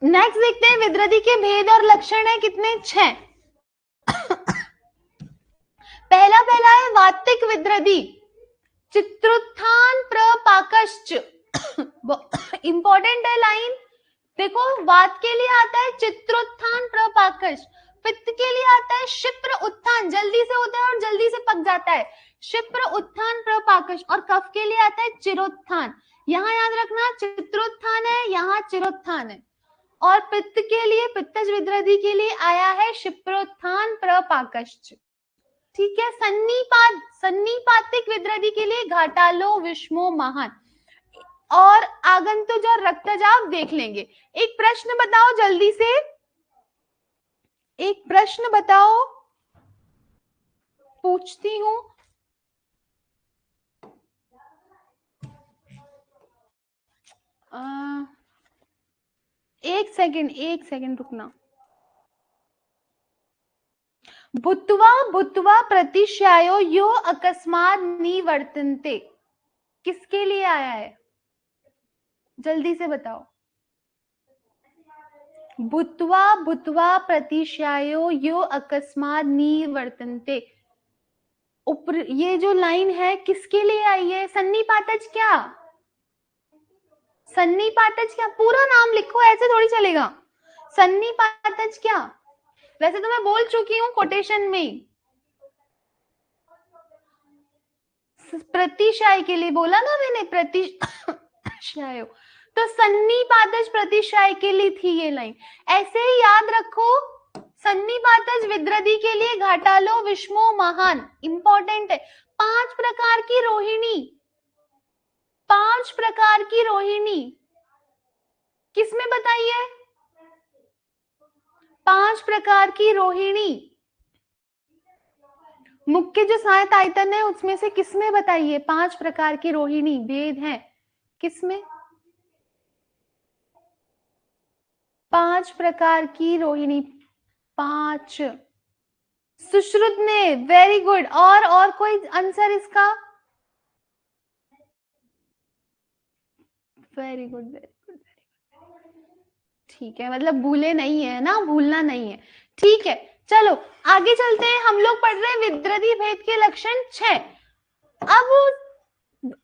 A: नेक्स्ट देखते हैं विद्रधि के भेद और लक्षण है कितने, 6। पहला है वातिक विद्रधि। चित्रुत्थान प्रपाकश्च, इंपॉर्टेंट है लाइन। देखो वात के लिए आता है चित्रोत्थान प्रपाकश, पित्त के लिए आता है क्षिप्र उत्थान, जल्दी से होता है और जल्दी से पक जाता है, क्षिप्र उत्थान प्रपाकश। और कफ के लिए आता है चिरोत्थान। यहाँ याद रखना चित्रोत्थान है, यहाँ चिरोत्थान है। और पित्त के लिए, पित्तज विद्रधि के लिए आया है क्षिप्रोत्थान प्रपाकश्च, ठीक है। सन्निपातिक विद्रधि के लिए घाटालो, विषमो, महान और आगंतुज और रक्तजाब देख लेंगे। एक प्रश्न बताओ जल्दी से, एक प्रश्न बताओ, पूछती हूं। एक सेकंड रुकना। भूत्वा प्रतिश्यायो यो अकस्मात निवर्तन्ते, किसके लिए आया है, जल्दी से बताओ। भूत्वा प्रतिश्यायो यो अकस्मात निवर्तन्ते, ये जो लाइन है किसके लिए आई है, सन्निपातज क्या, सन्निपातज क्या, पूरा नाम लिखो, ऐसे थोड़ी चलेगा। सन्निपातज क्या, वैसे तो मैं बोल चुकी हूँ कोटेशन में, प्रतिशय के लिए बोला ना मैंने, प्रतिशय, तो सन्निपातज प्रतिशय के लिए थी ये लाइन। ऐसे ही याद रखो, सन्निपातज विद्रधि के लिए घाटालो, विषमो, महान, इंपॉर्टेंट है। 5 प्रकार की रोहिणी, 5 प्रकार की रोहिणी किसमें बताइए, 5 प्रकार की रोहिणी मुख्य जो सहायता आयतन है उसमें से किसमें बताइए, 5 प्रकार की रोहिणी भेद है किसमें, 5 प्रकार की रोहिणी, 5। सुश्रुत ने, वेरी गुड। और कोई आंसर इसका, वेरी गुड वेरी गुड, ठीक है, मतलब भूले नहीं है ना, भूलना नहीं है, ठीक है। चलो आगे चलते हैं, हम लोग पढ़ रहे हैं विद्रधि भेद के लक्षण 6। अब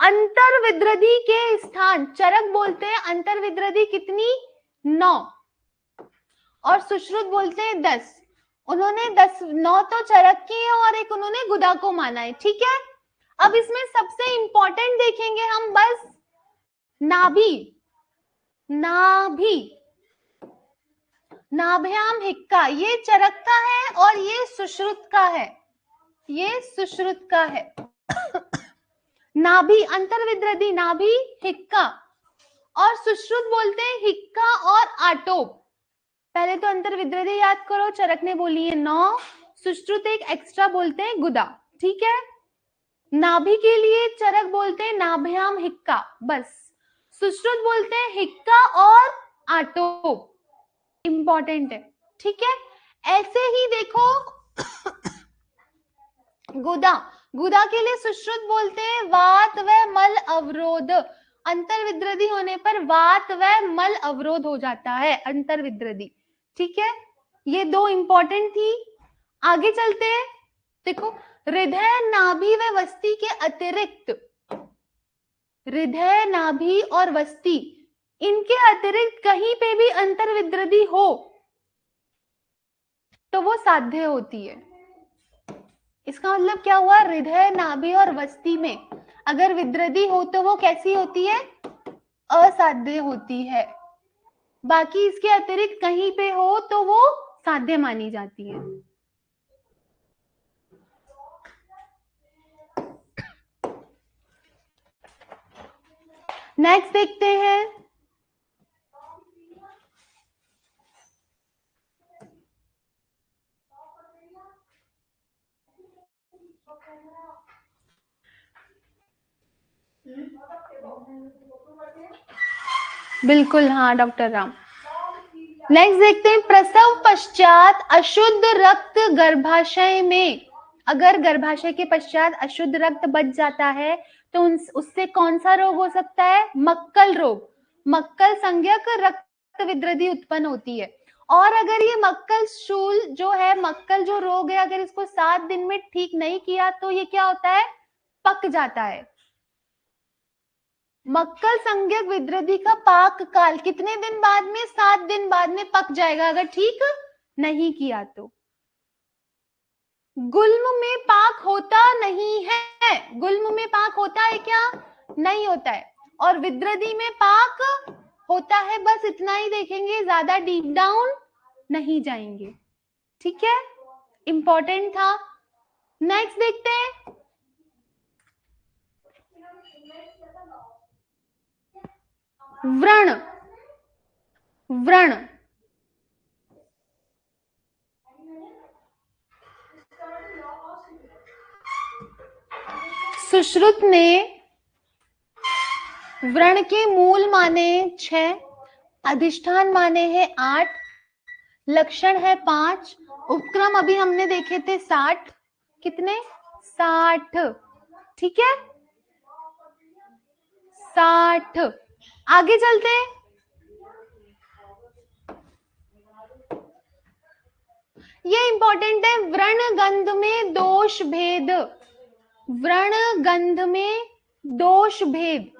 A: अंतर विद्रधि के स्थान, चरक बोलते हैं अंतर विद्रधि कितनी, 9 और सुश्रुत बोलते हैं 10। उन्होंने 9 तो चरक की है और एक उन्होंने गुदा को माना है, ठीक है। अब इसमें सबसे इंपॉर्टेंट देखेंगे हम बस नाभि, नाभ्याम हिक्का, ये चरक का है और ये सुश्रुत का है, ये सुश्रुत का है। नाभि अंतर विद्रधि, नाभि हिक्का और सुश्रुत बोलते हैं हिक्का और आटोप। पहले तो अंतर विद्रदी याद करो, चरक ने बोली है 9, सुश्रुत एक एक्स्ट्रा बोलते हैं गुदा, ठीक है। नाभि के लिए चरक बोलते हैं नाभ्याम हिक्का, बस। सुश्रुत बोलते हैं हिक्का और आटोप, इंपॉर्टेंट है, ठीक है। ऐसे ही देखो गुदा, गुदा के लिए सुश्रुत बोलते हैं वात व मल अवरोध। अंतर विद्रदी होने पर वात व मल अवरोध हो जाता है, अंतर विद्रदी, ठीक है। ये दो इंपॉर्टेंट थी। आगे चलते हैं, देखो हृदय नाभि व वस्ती के अतिरिक्त, हृदय नाभि और वस्ती इनके अतिरिक्त कहीं पे भी अंतर विद्रदी हो तो वो साध्य होती है। इसका मतलब क्या हुआ, हृदय नाभि और वस्ती में अगर विद्रदी हो तो वो कैसी होती है, असाध्य होती है। बाकी इसके अतिरिक्त कहीं पे हो तो वो साध्य मानी जाती है। नेक्स्ट देखते हैं, बिल्कुल हाँ डॉक्टर राम। नेक्स्ट देखते हैं, प्रसव पश्चात अशुद्ध रक्त गर्भाशय में, अगर गर्भाशय के पश्चात अशुद्ध रक्त बच जाता है तो उससे कौन सा रोग हो सकता है, मक्कल रोग। मक्कल संज्ञक रक्त विद्रदी उत्पन्न होती है। और अगर ये मक्कल शूल जो है, मक्कल जो रोग है, अगर इसको 7 दिन में ठीक नहीं किया तो ये क्या होता है, पक जाता है। मक्कल संज्ञक विद्रदी का पाक काल कितने दिन बाद में, 7 दिन बाद में पक जाएगा अगर ठीक नहीं किया तो। गुल्म में पाक होता नहीं है, गुल्म में पाक होता है क्या, नहीं होता है। और विद्रदी में पाक होता है, बस इतना ही देखेंगे, ज्यादा डीप डाउन नहीं जाएंगे, ठीक है। इंपॉर्टेंट था। नेक्स्ट देखते हैं, व्रण, व्रण सुश्रुत ने व्रण के मूल माने 6, अधिष्ठान माने हैं 8, लक्षण है 5, उपक्रम अभी हमने देखे थे 60, कितने 60, ठीक है 60। आगे चलते हैं, ये इंपॉर्टेंट है, व्रण गंध में दोष भेद, व्रण गंध में दोष भेद।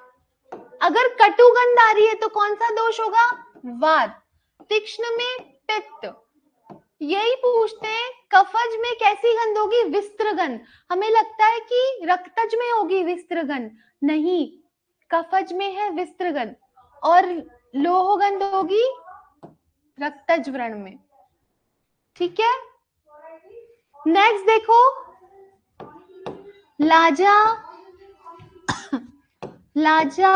A: अगर कटु गंध आ रही है तो कौन सा दोष होगा, वात। तीक्ष्ण में पित्त। यही पूछते हैं कफज में कैसी गंध होगी, विस्त्र गंध। हमें लगता है कि रक्तज में होगी विस्त्र गंध, नहीं, कफज में है विस्त्र गंध, और लोह गंध होगी रक्तज व्रण में, ठीक है। नेक्स्ट देखो, लाजा, लाजा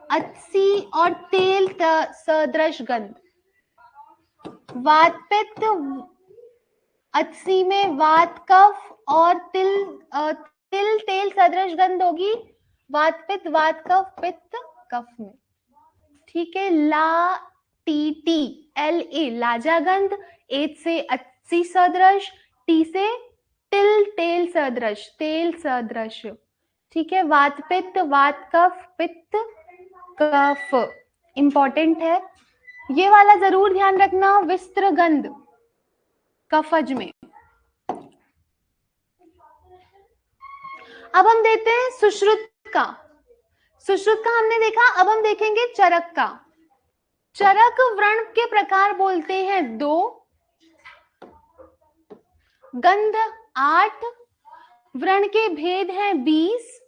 A: अत्सी और तेल सदृश गंध। वात पित्त, अत्सी में वात कफ और तिल तेल सदृश गंध होगी वात पित्त, वात कफ, पित्त कफ में, ठीक है। ला टी टी एल ए लाजा गंध, एच से अत्सी सदृश, टी से तिल तेल सदृश, तेल सदृश, ठीक है। वात पित्त, वात कफ, पित्त कफ, इंपॉर्टेंट है, ये वाला जरूर ध्यान रखना, विस्त्र गंध कफज में। अब हम देते हैं सुश्रुत का, सुश्रुत का हमने देखा, अब हम देखेंगे चरक का। चरक व्रण के प्रकार बोलते हैं 2, गंध 8, व्रण के भेद हैं 20,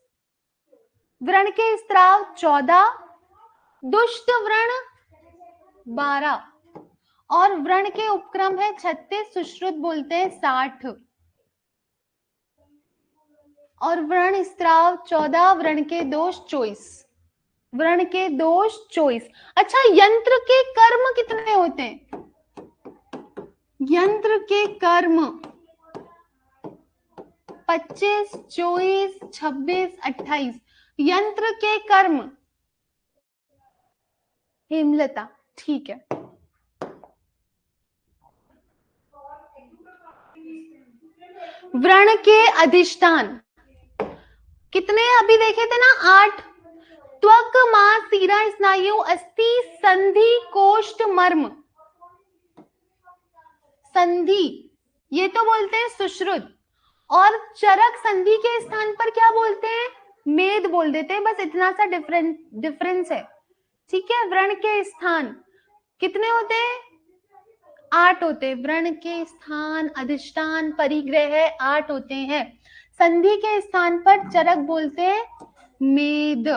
A: व्रण के स्त्राव 14, दुष्ट व्रण 12 और व्रण के उपक्रम है 36, सुश्रुत बोलते हैं 60 और व्रण स्त्राव 14, व्रण के दोष 24। व्रण के दोष 24। अच्छा, यंत्र के कर्म कितने होते हैं? यंत्र के कर्म 25, 24, 26, 28। यंत्र के कर्म, हेमलता, ठीक है। व्रण के अधिष्ठान कितने अभी देखे थे ना? 8। त्वक, मांस, सीरा, स्नायु, अस्थि, संधि, कोष्ठ, मर्म। संधि ये तो बोलते हैं सुश्रुत, और चरक संधि के स्थान पर क्या बोलते हैं? मेद बोल देते हैं। बस इतना सा डिफरेंस है, ठीक है। व्रण के स्थान कितने होते हैं? 8 होते हैं। व्रण के स्थान, अधिष्ठान, परिग्रह 8 होते हैं। संधि के स्थान पर चरक बोलते हैं मेद।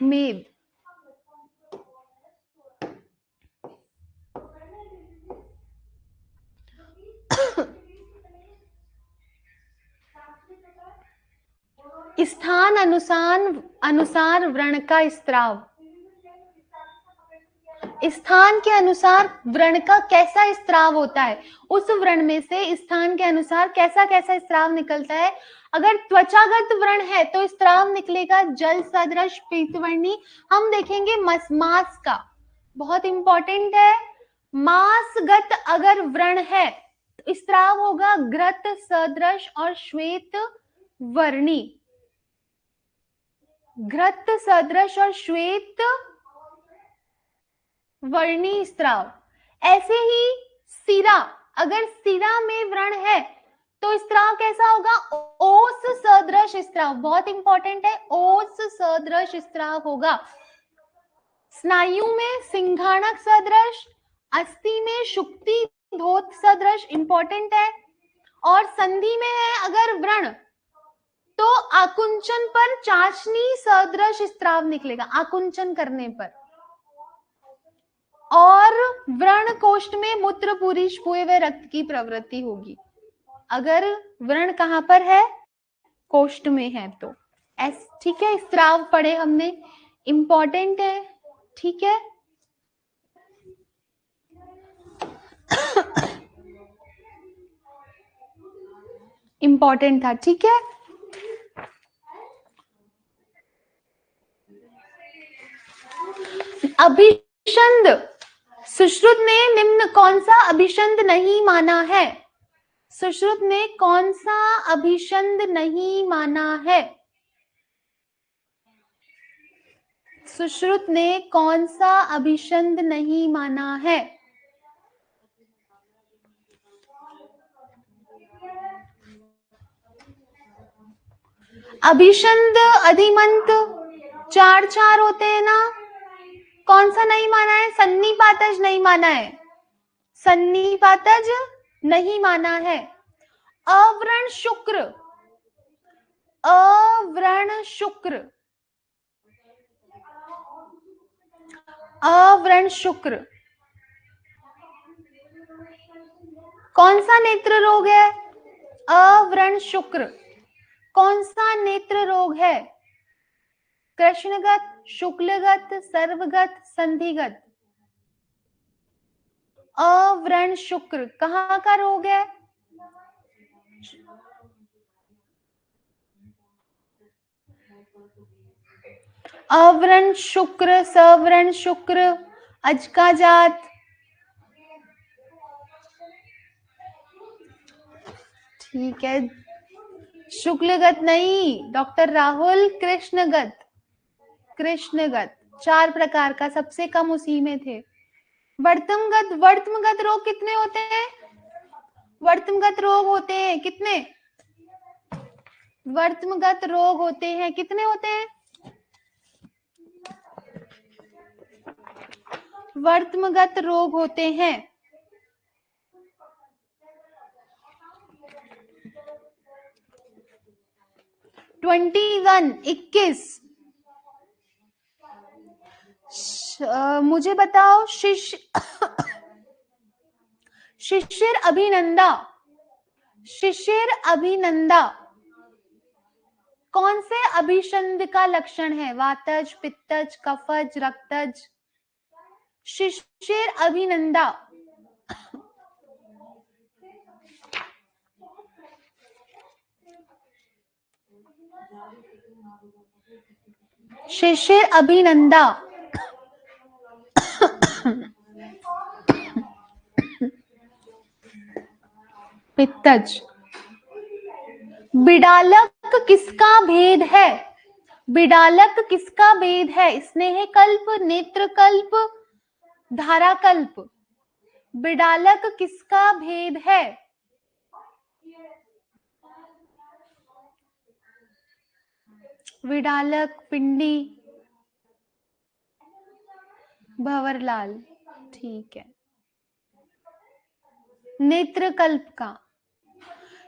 A: मेद स्थान अनुसार व्रण का स्त्राव, स्थान के अनुसार व्रण का कैसा स्त्राव होता है, उस व्रण में से स्थान के अनुसार कैसा कैसा स्त्राव निकलता है। अगर त्वचागत व्रण है तो स्त्राव निकलेगा जल सदृश पीतवर्णी। हम देखेंगे मांस का, बहुत इंपॉर्टेंट है। मांसगत अगर व्रण है तो स्त्राव होगा घृत सदृश और श्वेत वर्णी। घृत सदृश और श्वेत वर्णी स्त्राव। ऐसे ही सिरा, अगर सिरा में व्रण है तो स्त्राव कैसा होगा? ओस सदृश स्त्राव, बहुत इंपॉर्टेंट है, ओस सदृश स्त्राव होगा। स्नायु में सिंघाणक सदृश, अस्थि में शुक्ति धोत सदृश, इंपॉर्टेंट है। और संधि में है अगर व्रण तो आकुंचन पर चाशनी सदृश स्त्राव निकलेगा, आकुंचन करने पर। और व्रण कोष्ठ में मूत्र पूरिश हुए व रक्त की प्रवृत्ति होगी। अगर व्रण कहां पर है? कोष्ठ में है तो ठीक है। स्त्राव पढ़े हमने, इंपॉर्टेंट है, ठीक है। इंपॉर्टेंट था, ठीक है। अभिषंद, सुश्रुत ने निम्न कौन सा अभिषंद नहीं माना है? सुश्रुत ने कौन सा अभिषंद नहीं माना है? सुश्रुत ने कौन सा अभिषंद नहीं माना है? अभिषंद, अधिमंत 4 होते हैं ना। कौन सा नहीं माना है? सन्निपातज नहीं माना है, सन्निपातज नहीं माना है। अव्रण शुक्र, अव्रण शुक्र, अव्रण शुक्र कौन सा नेत्र रोग है? अव्रण शुक्र कौन सा नेत्र रोग है? कृष्णगत, शुक्लगत, सर्वगत, संधिगत। अव्रण शुक्र कहाँ का रोग है? अव्रण शुक्र, सव्रण शुक्र, अजका जात। ठीक है, शुक्लगत नहीं डॉक्टर राहुल, कृष्णगत। कृष्णगत 4 प्रकार का, सबसे कम उसी में थे। वर्तमगत, वर्तमगत रोग कितने होते हैं? वर्तमगत रोग होते हैं कितने? वर्तमगत रोग होते हैं कितने होते हैं? वर्तमगत रोग होते हैं 21। मुझे बताओ शिशिर अभिनंदा, शिशिर अभिनंदा कौन से अभिसंध का लक्षण है? वातज, पित्तज, कफज, रक्तज। शिशिर अभिनंदा शिशिर अभिनंदा पित्तज। बिडालक किसका भेद है? बिडालक किसका भेद है? स्नेह कल्प, नेत्र कल्प, धारा कल्प। बिडालक किसका भेद है? विडालक, पिंडी, भंवरलाल। ठीक है, नेत्र कल्प का।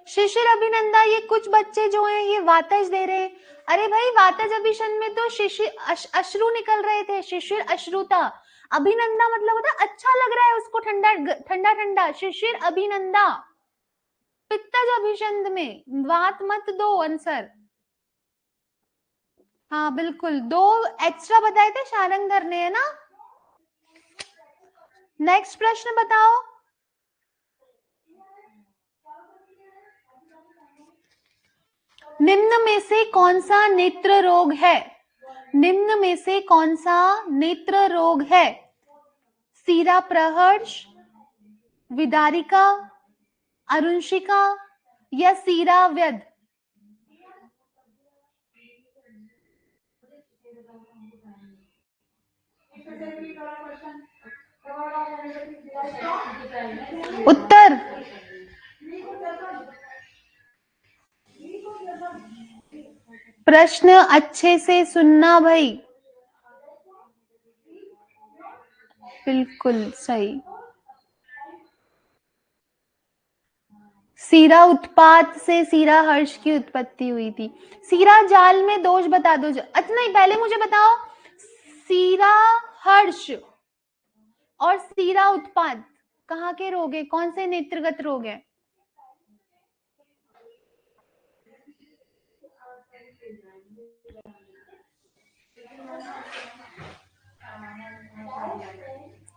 A: शिशिर अभिनंदा, ये कुछ बच्चे जो हैं ये वातज दे रहे हैं। अरे भाई, वातज अभिशन में तो शिशिर अश्रु निकल रहे थे, शिशिर अश्रु था। अभिनंदा मतलब होता अच्छा लग रहा है उसको, ठंडा ठंडा ठंडा। शिशिर अभिनंदा। पित्तज अभिषंद में वात मत दो आंसर। हाँ बिल्कुल, 2 एक्स्ट्रा बताए थे शारंगधर ने, है ना। नेक्स्ट प्रश्न बताओ। निम्न में से कौन सा नेत्र रोग है? निम्न में से कौन सा नेत्र रोग है? सीरा प्रहर्ष, विदारिका, अरुंशिका या सीरा व्यध? उत्तर प्रश्न अच्छे से सुनना भाई। बिल्कुल सही। सीरा उत्पात से सीरा हर्ष की उत्पत्ति हुई थी। सीरा जाल में दोष बता दो। अच्छा नहीं, पहले मुझे बताओ, सीरा हर्ष और सीरा उत्पात कहाँ के रोग है? कौन से नेत्रगत रोग है?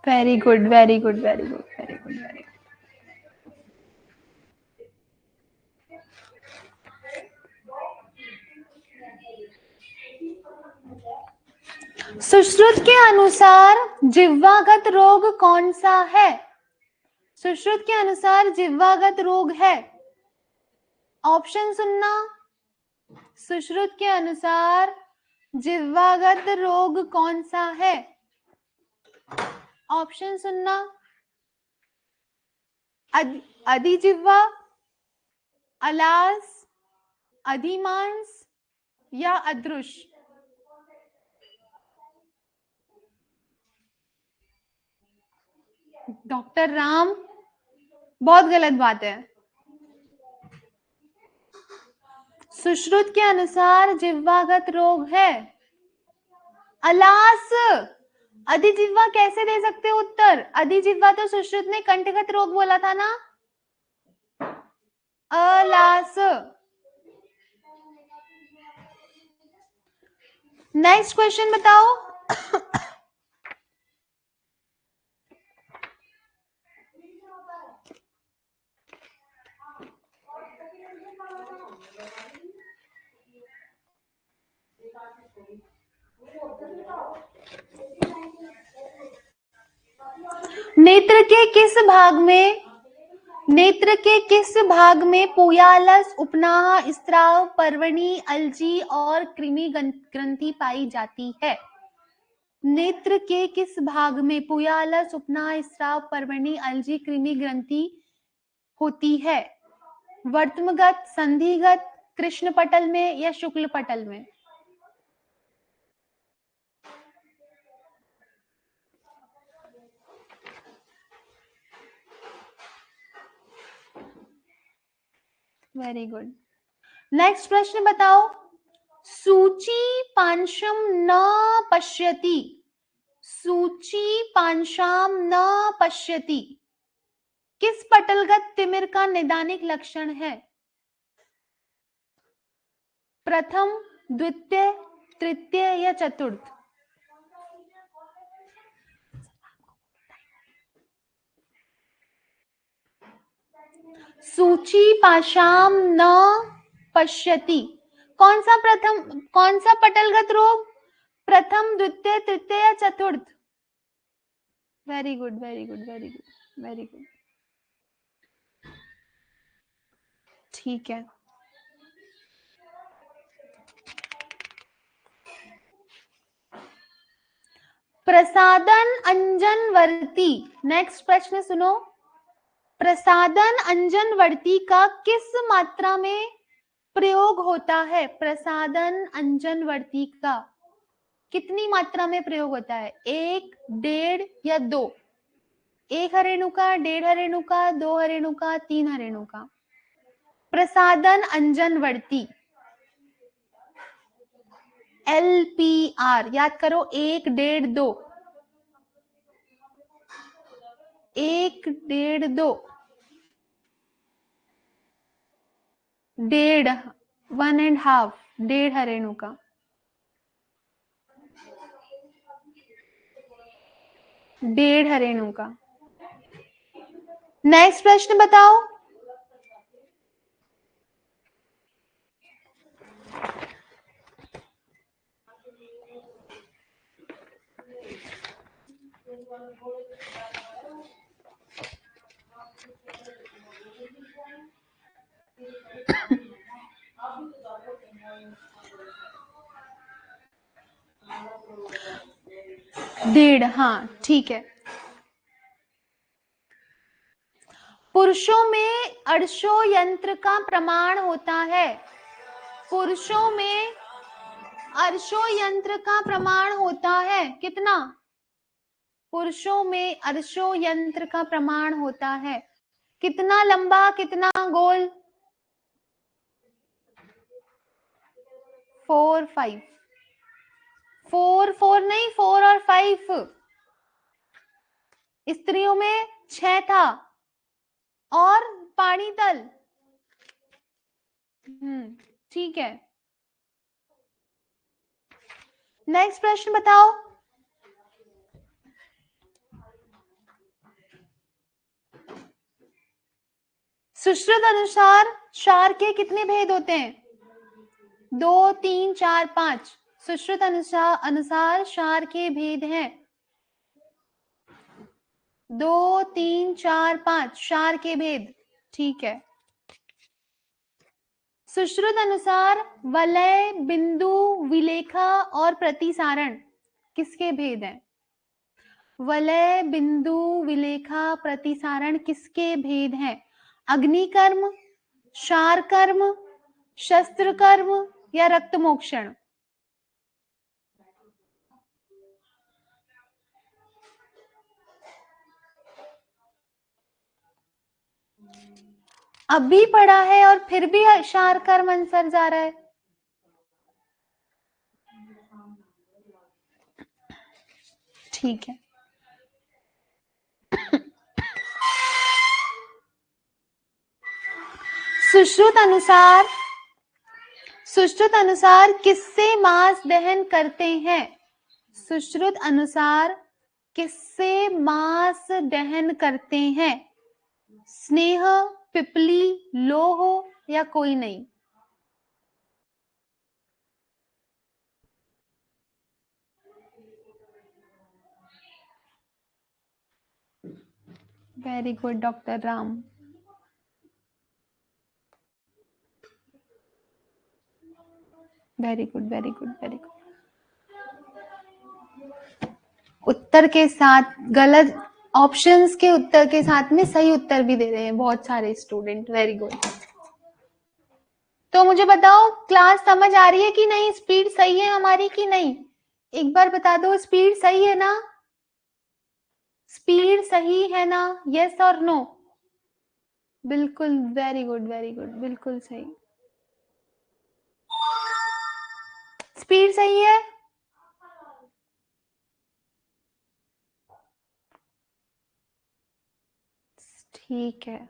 A: Very good, very good, very good, very good, very good. Sushruta के अनुसार जिह्वागत रोग कौन सा है? सुश्रुत के अनुसार जिह्वागत रोग है। ऑप्शन सुनना। सुश्रुत के अनुसार जिह्वागत रोग कौन सा है? ऑप्शन सुनना। अधिजिह्वा, अलास, अधिमांस या अदृश? डॉक्टर राम, बहुत गलत बात है। सुश्रुत के अनुसार जिह्वागत रोग है अलास। अधिजिह्वा कैसे दे सकते हो उत्तर? अधिजिह्वा तो सुश्रुत ने कंठगत रोग बोला था ना। अलास। नेक्स्ट क्वेश्चन बताओ। नेत्र के किस भाग में पूयालस, उपनाह, स्त्राव, पर्वणी, अलजी और कृमि ग्रंथि पाई जाती है? नेत्र के किस भाग में पूयालस, उपनाह, स्त्राव, पर्वणी, अलजी, कृमि ग्रंथि होती है? वर्त्मगत, संधिगत, कृष्ण पटल में या शुक्ल पटल में? Very good. नेक्स्ट प्रश्न बताओ। सूची पांशम न पश्यति, सूची पांशाम न पश्यति किस पटलगत तिमिर का निदानिक लक्षण है? प्रथम, द्वितीय, तृतीय या चतुर्थ? सूची पाशाम न पश्यति। कौन सा प्रथम, कौन सा पटलगत रोग? प्रथम, द्वितीय, तृतीय या चतुर्थ? Very good, very good, very good, very good. ठीक है, प्रसादन अंजनवर्ती। नेक्स्ट प्रश्न सुनो। प्रसादन अंजनवर्ती का किस मात्रा में प्रयोग होता है? प्रसादन अंजनवर्ती का कितनी मात्रा में प्रयोग होता है? 1, 1.5 या 2? 1 हरेणु का, 1.5 हरेणु का, 2 हरेणु का, 3 हरेणु का? प्रसादन अंजनवर्ती, LPR याद करो, 1, 1.5, 2। 1, 1.5, 2, 1.5, 1.5, 1.5 हरेणु का। डेढ़ हरेणु का। नेक्स्ट प्रश्न बताओ। डेढ़, हाँ ठीक है। पुरुषों में अर्शो यंत्र का प्रमाण होता है। पुरुषों में अर्शो यंत्र का प्रमाण होता है कितना? पुरुषों में अर्शो यंत्र का प्रमाण होता है कितना लंबा, कितना गोल? 4, 5। 4, 4 नहीं, 4 और 5। स्त्रियों में 6 था और पानी तल। ठीक है। नेक्स्ट प्रश्न बताओ। सुश्रुत अनुसार क्षार के कितने भेद होते हैं? 2, 3, 4, 5। सुश्रुत अनुसार क्षार के भेद हैं 2, 3, 4, 5 क्षार के भेद। ठीक है। सुश्रुत अनुसार वलय, बिंदु, विलेखा और प्रतिसारण किसके भेद हैं? वलय, बिंदु, विलेखा, प्रतिसारण किसके भेद हैं? अग्निकर्म, क्षार कर्म, शस्त्र कर्म या रक्त मोक्षण? अभी पढ़ा है और फिर भी क्षार कर्म आंसर जा रहा है। ठीक है। सुश्रुत अनुसार किससे मांस दहन करते हैं? सुश्रुत अनुसार किससे मांस दहन करते हैं? स्नेह, पिपली, लोह या कोई नहीं? Very good doctor Ram. Very good, very good, very good. उत्तर के साथ गलत ऑप्शंस के उत्तर के साथ में सही उत्तर भी दे रहे हैं बहुत सारे स्टूडेंट। Very good. तो मुझे बताओ क्लास समझ आ रही है कि नहीं? स्पीड सही है हमारी कि नहीं? एक बार बता दो, स्पीड सही है ना? स्पीड सही है ना? यस और नो? बिल्कुल, वेरी गुड, वेरी गुड, बिल्कुल सही। स्पीड सही है। ठीक है।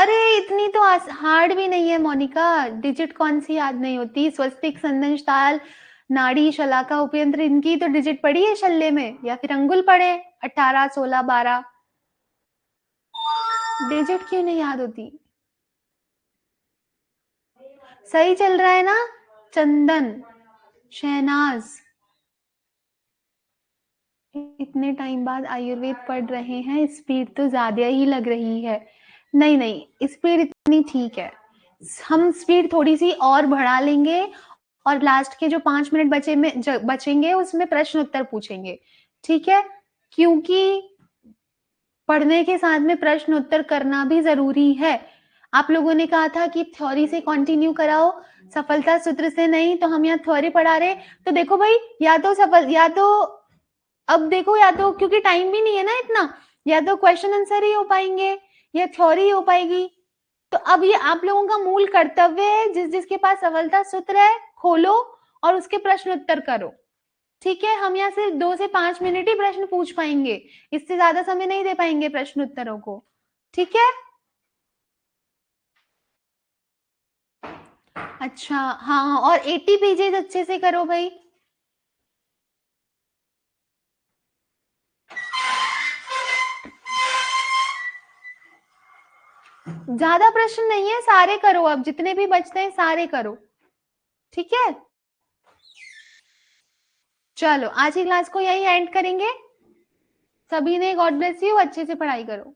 A: अरे इतनी तो हार्ड भी नहीं है मोनिका, डिजिट कौन सी याद नहीं होती? स्वस्तिक, संदंश, ताल, नाड़ी, शलाका, उपयंत्र, इनकी तो डिजिट पड़ी है शल्य में, या फिर अंगुल पड़े 18, 16, 12। डिजिट क्यों नहीं याद होती? सही चल रहा है ना? चंदन, शहनाज, इतने टाइम बाद आयुर्वेद पढ़ रहे हैं, स्पीड तो ज्यादा ही लग रही है। नहीं नहीं, स्पीड इतनी ठीक है, हम स्पीड थोड़ी सी और बढ़ा लेंगे और लास्ट के जो 5 मिनट बचेंगे उसमें प्रश्न उत्तर पूछेंगे, ठीक है? क्योंकि पढ़ने के साथ में प्रश्न उत्तर करना भी जरूरी है। आप लोगों ने कहा था कि थ्योरी से कंटिन्यू कराओ, सफलता सूत्र से नहीं, तो हम यहाँ थ्योरी पढ़ा रहे। तो देखो भाई, या तो अब देखो, या तो क्योंकि टाइम भी नहीं है ना इतना, या तो क्वेश्चन आंसर ही हो पाएंगे या थ्योरी हो पाएगी। तो अब ये आप लोगों का मूल कर्तव्य है, जिसके पास सफलता सूत्र है खोलो और उसके प्रश्न उत्तर करो, ठीक है? हम यहाँ सिर्फ 2 से 5 मिनट ही प्रश्न पूछ पाएंगे, इससे ज्यादा समय नहीं दे पाएंगे प्रश्न उत्तरों को, ठीक है? अच्छा, हाँ, और 80 पेजेस अच्छे से करो भाई। ज्यादा प्रश्न नहीं है, सारे करो, अब जितने भी बचते हैं सारे करो, ठीक है? चलो आज की क्लास को यही एंड करेंगे। सभी ने गॉड ब्लेस यू, अच्छे से पढ़ाई करो।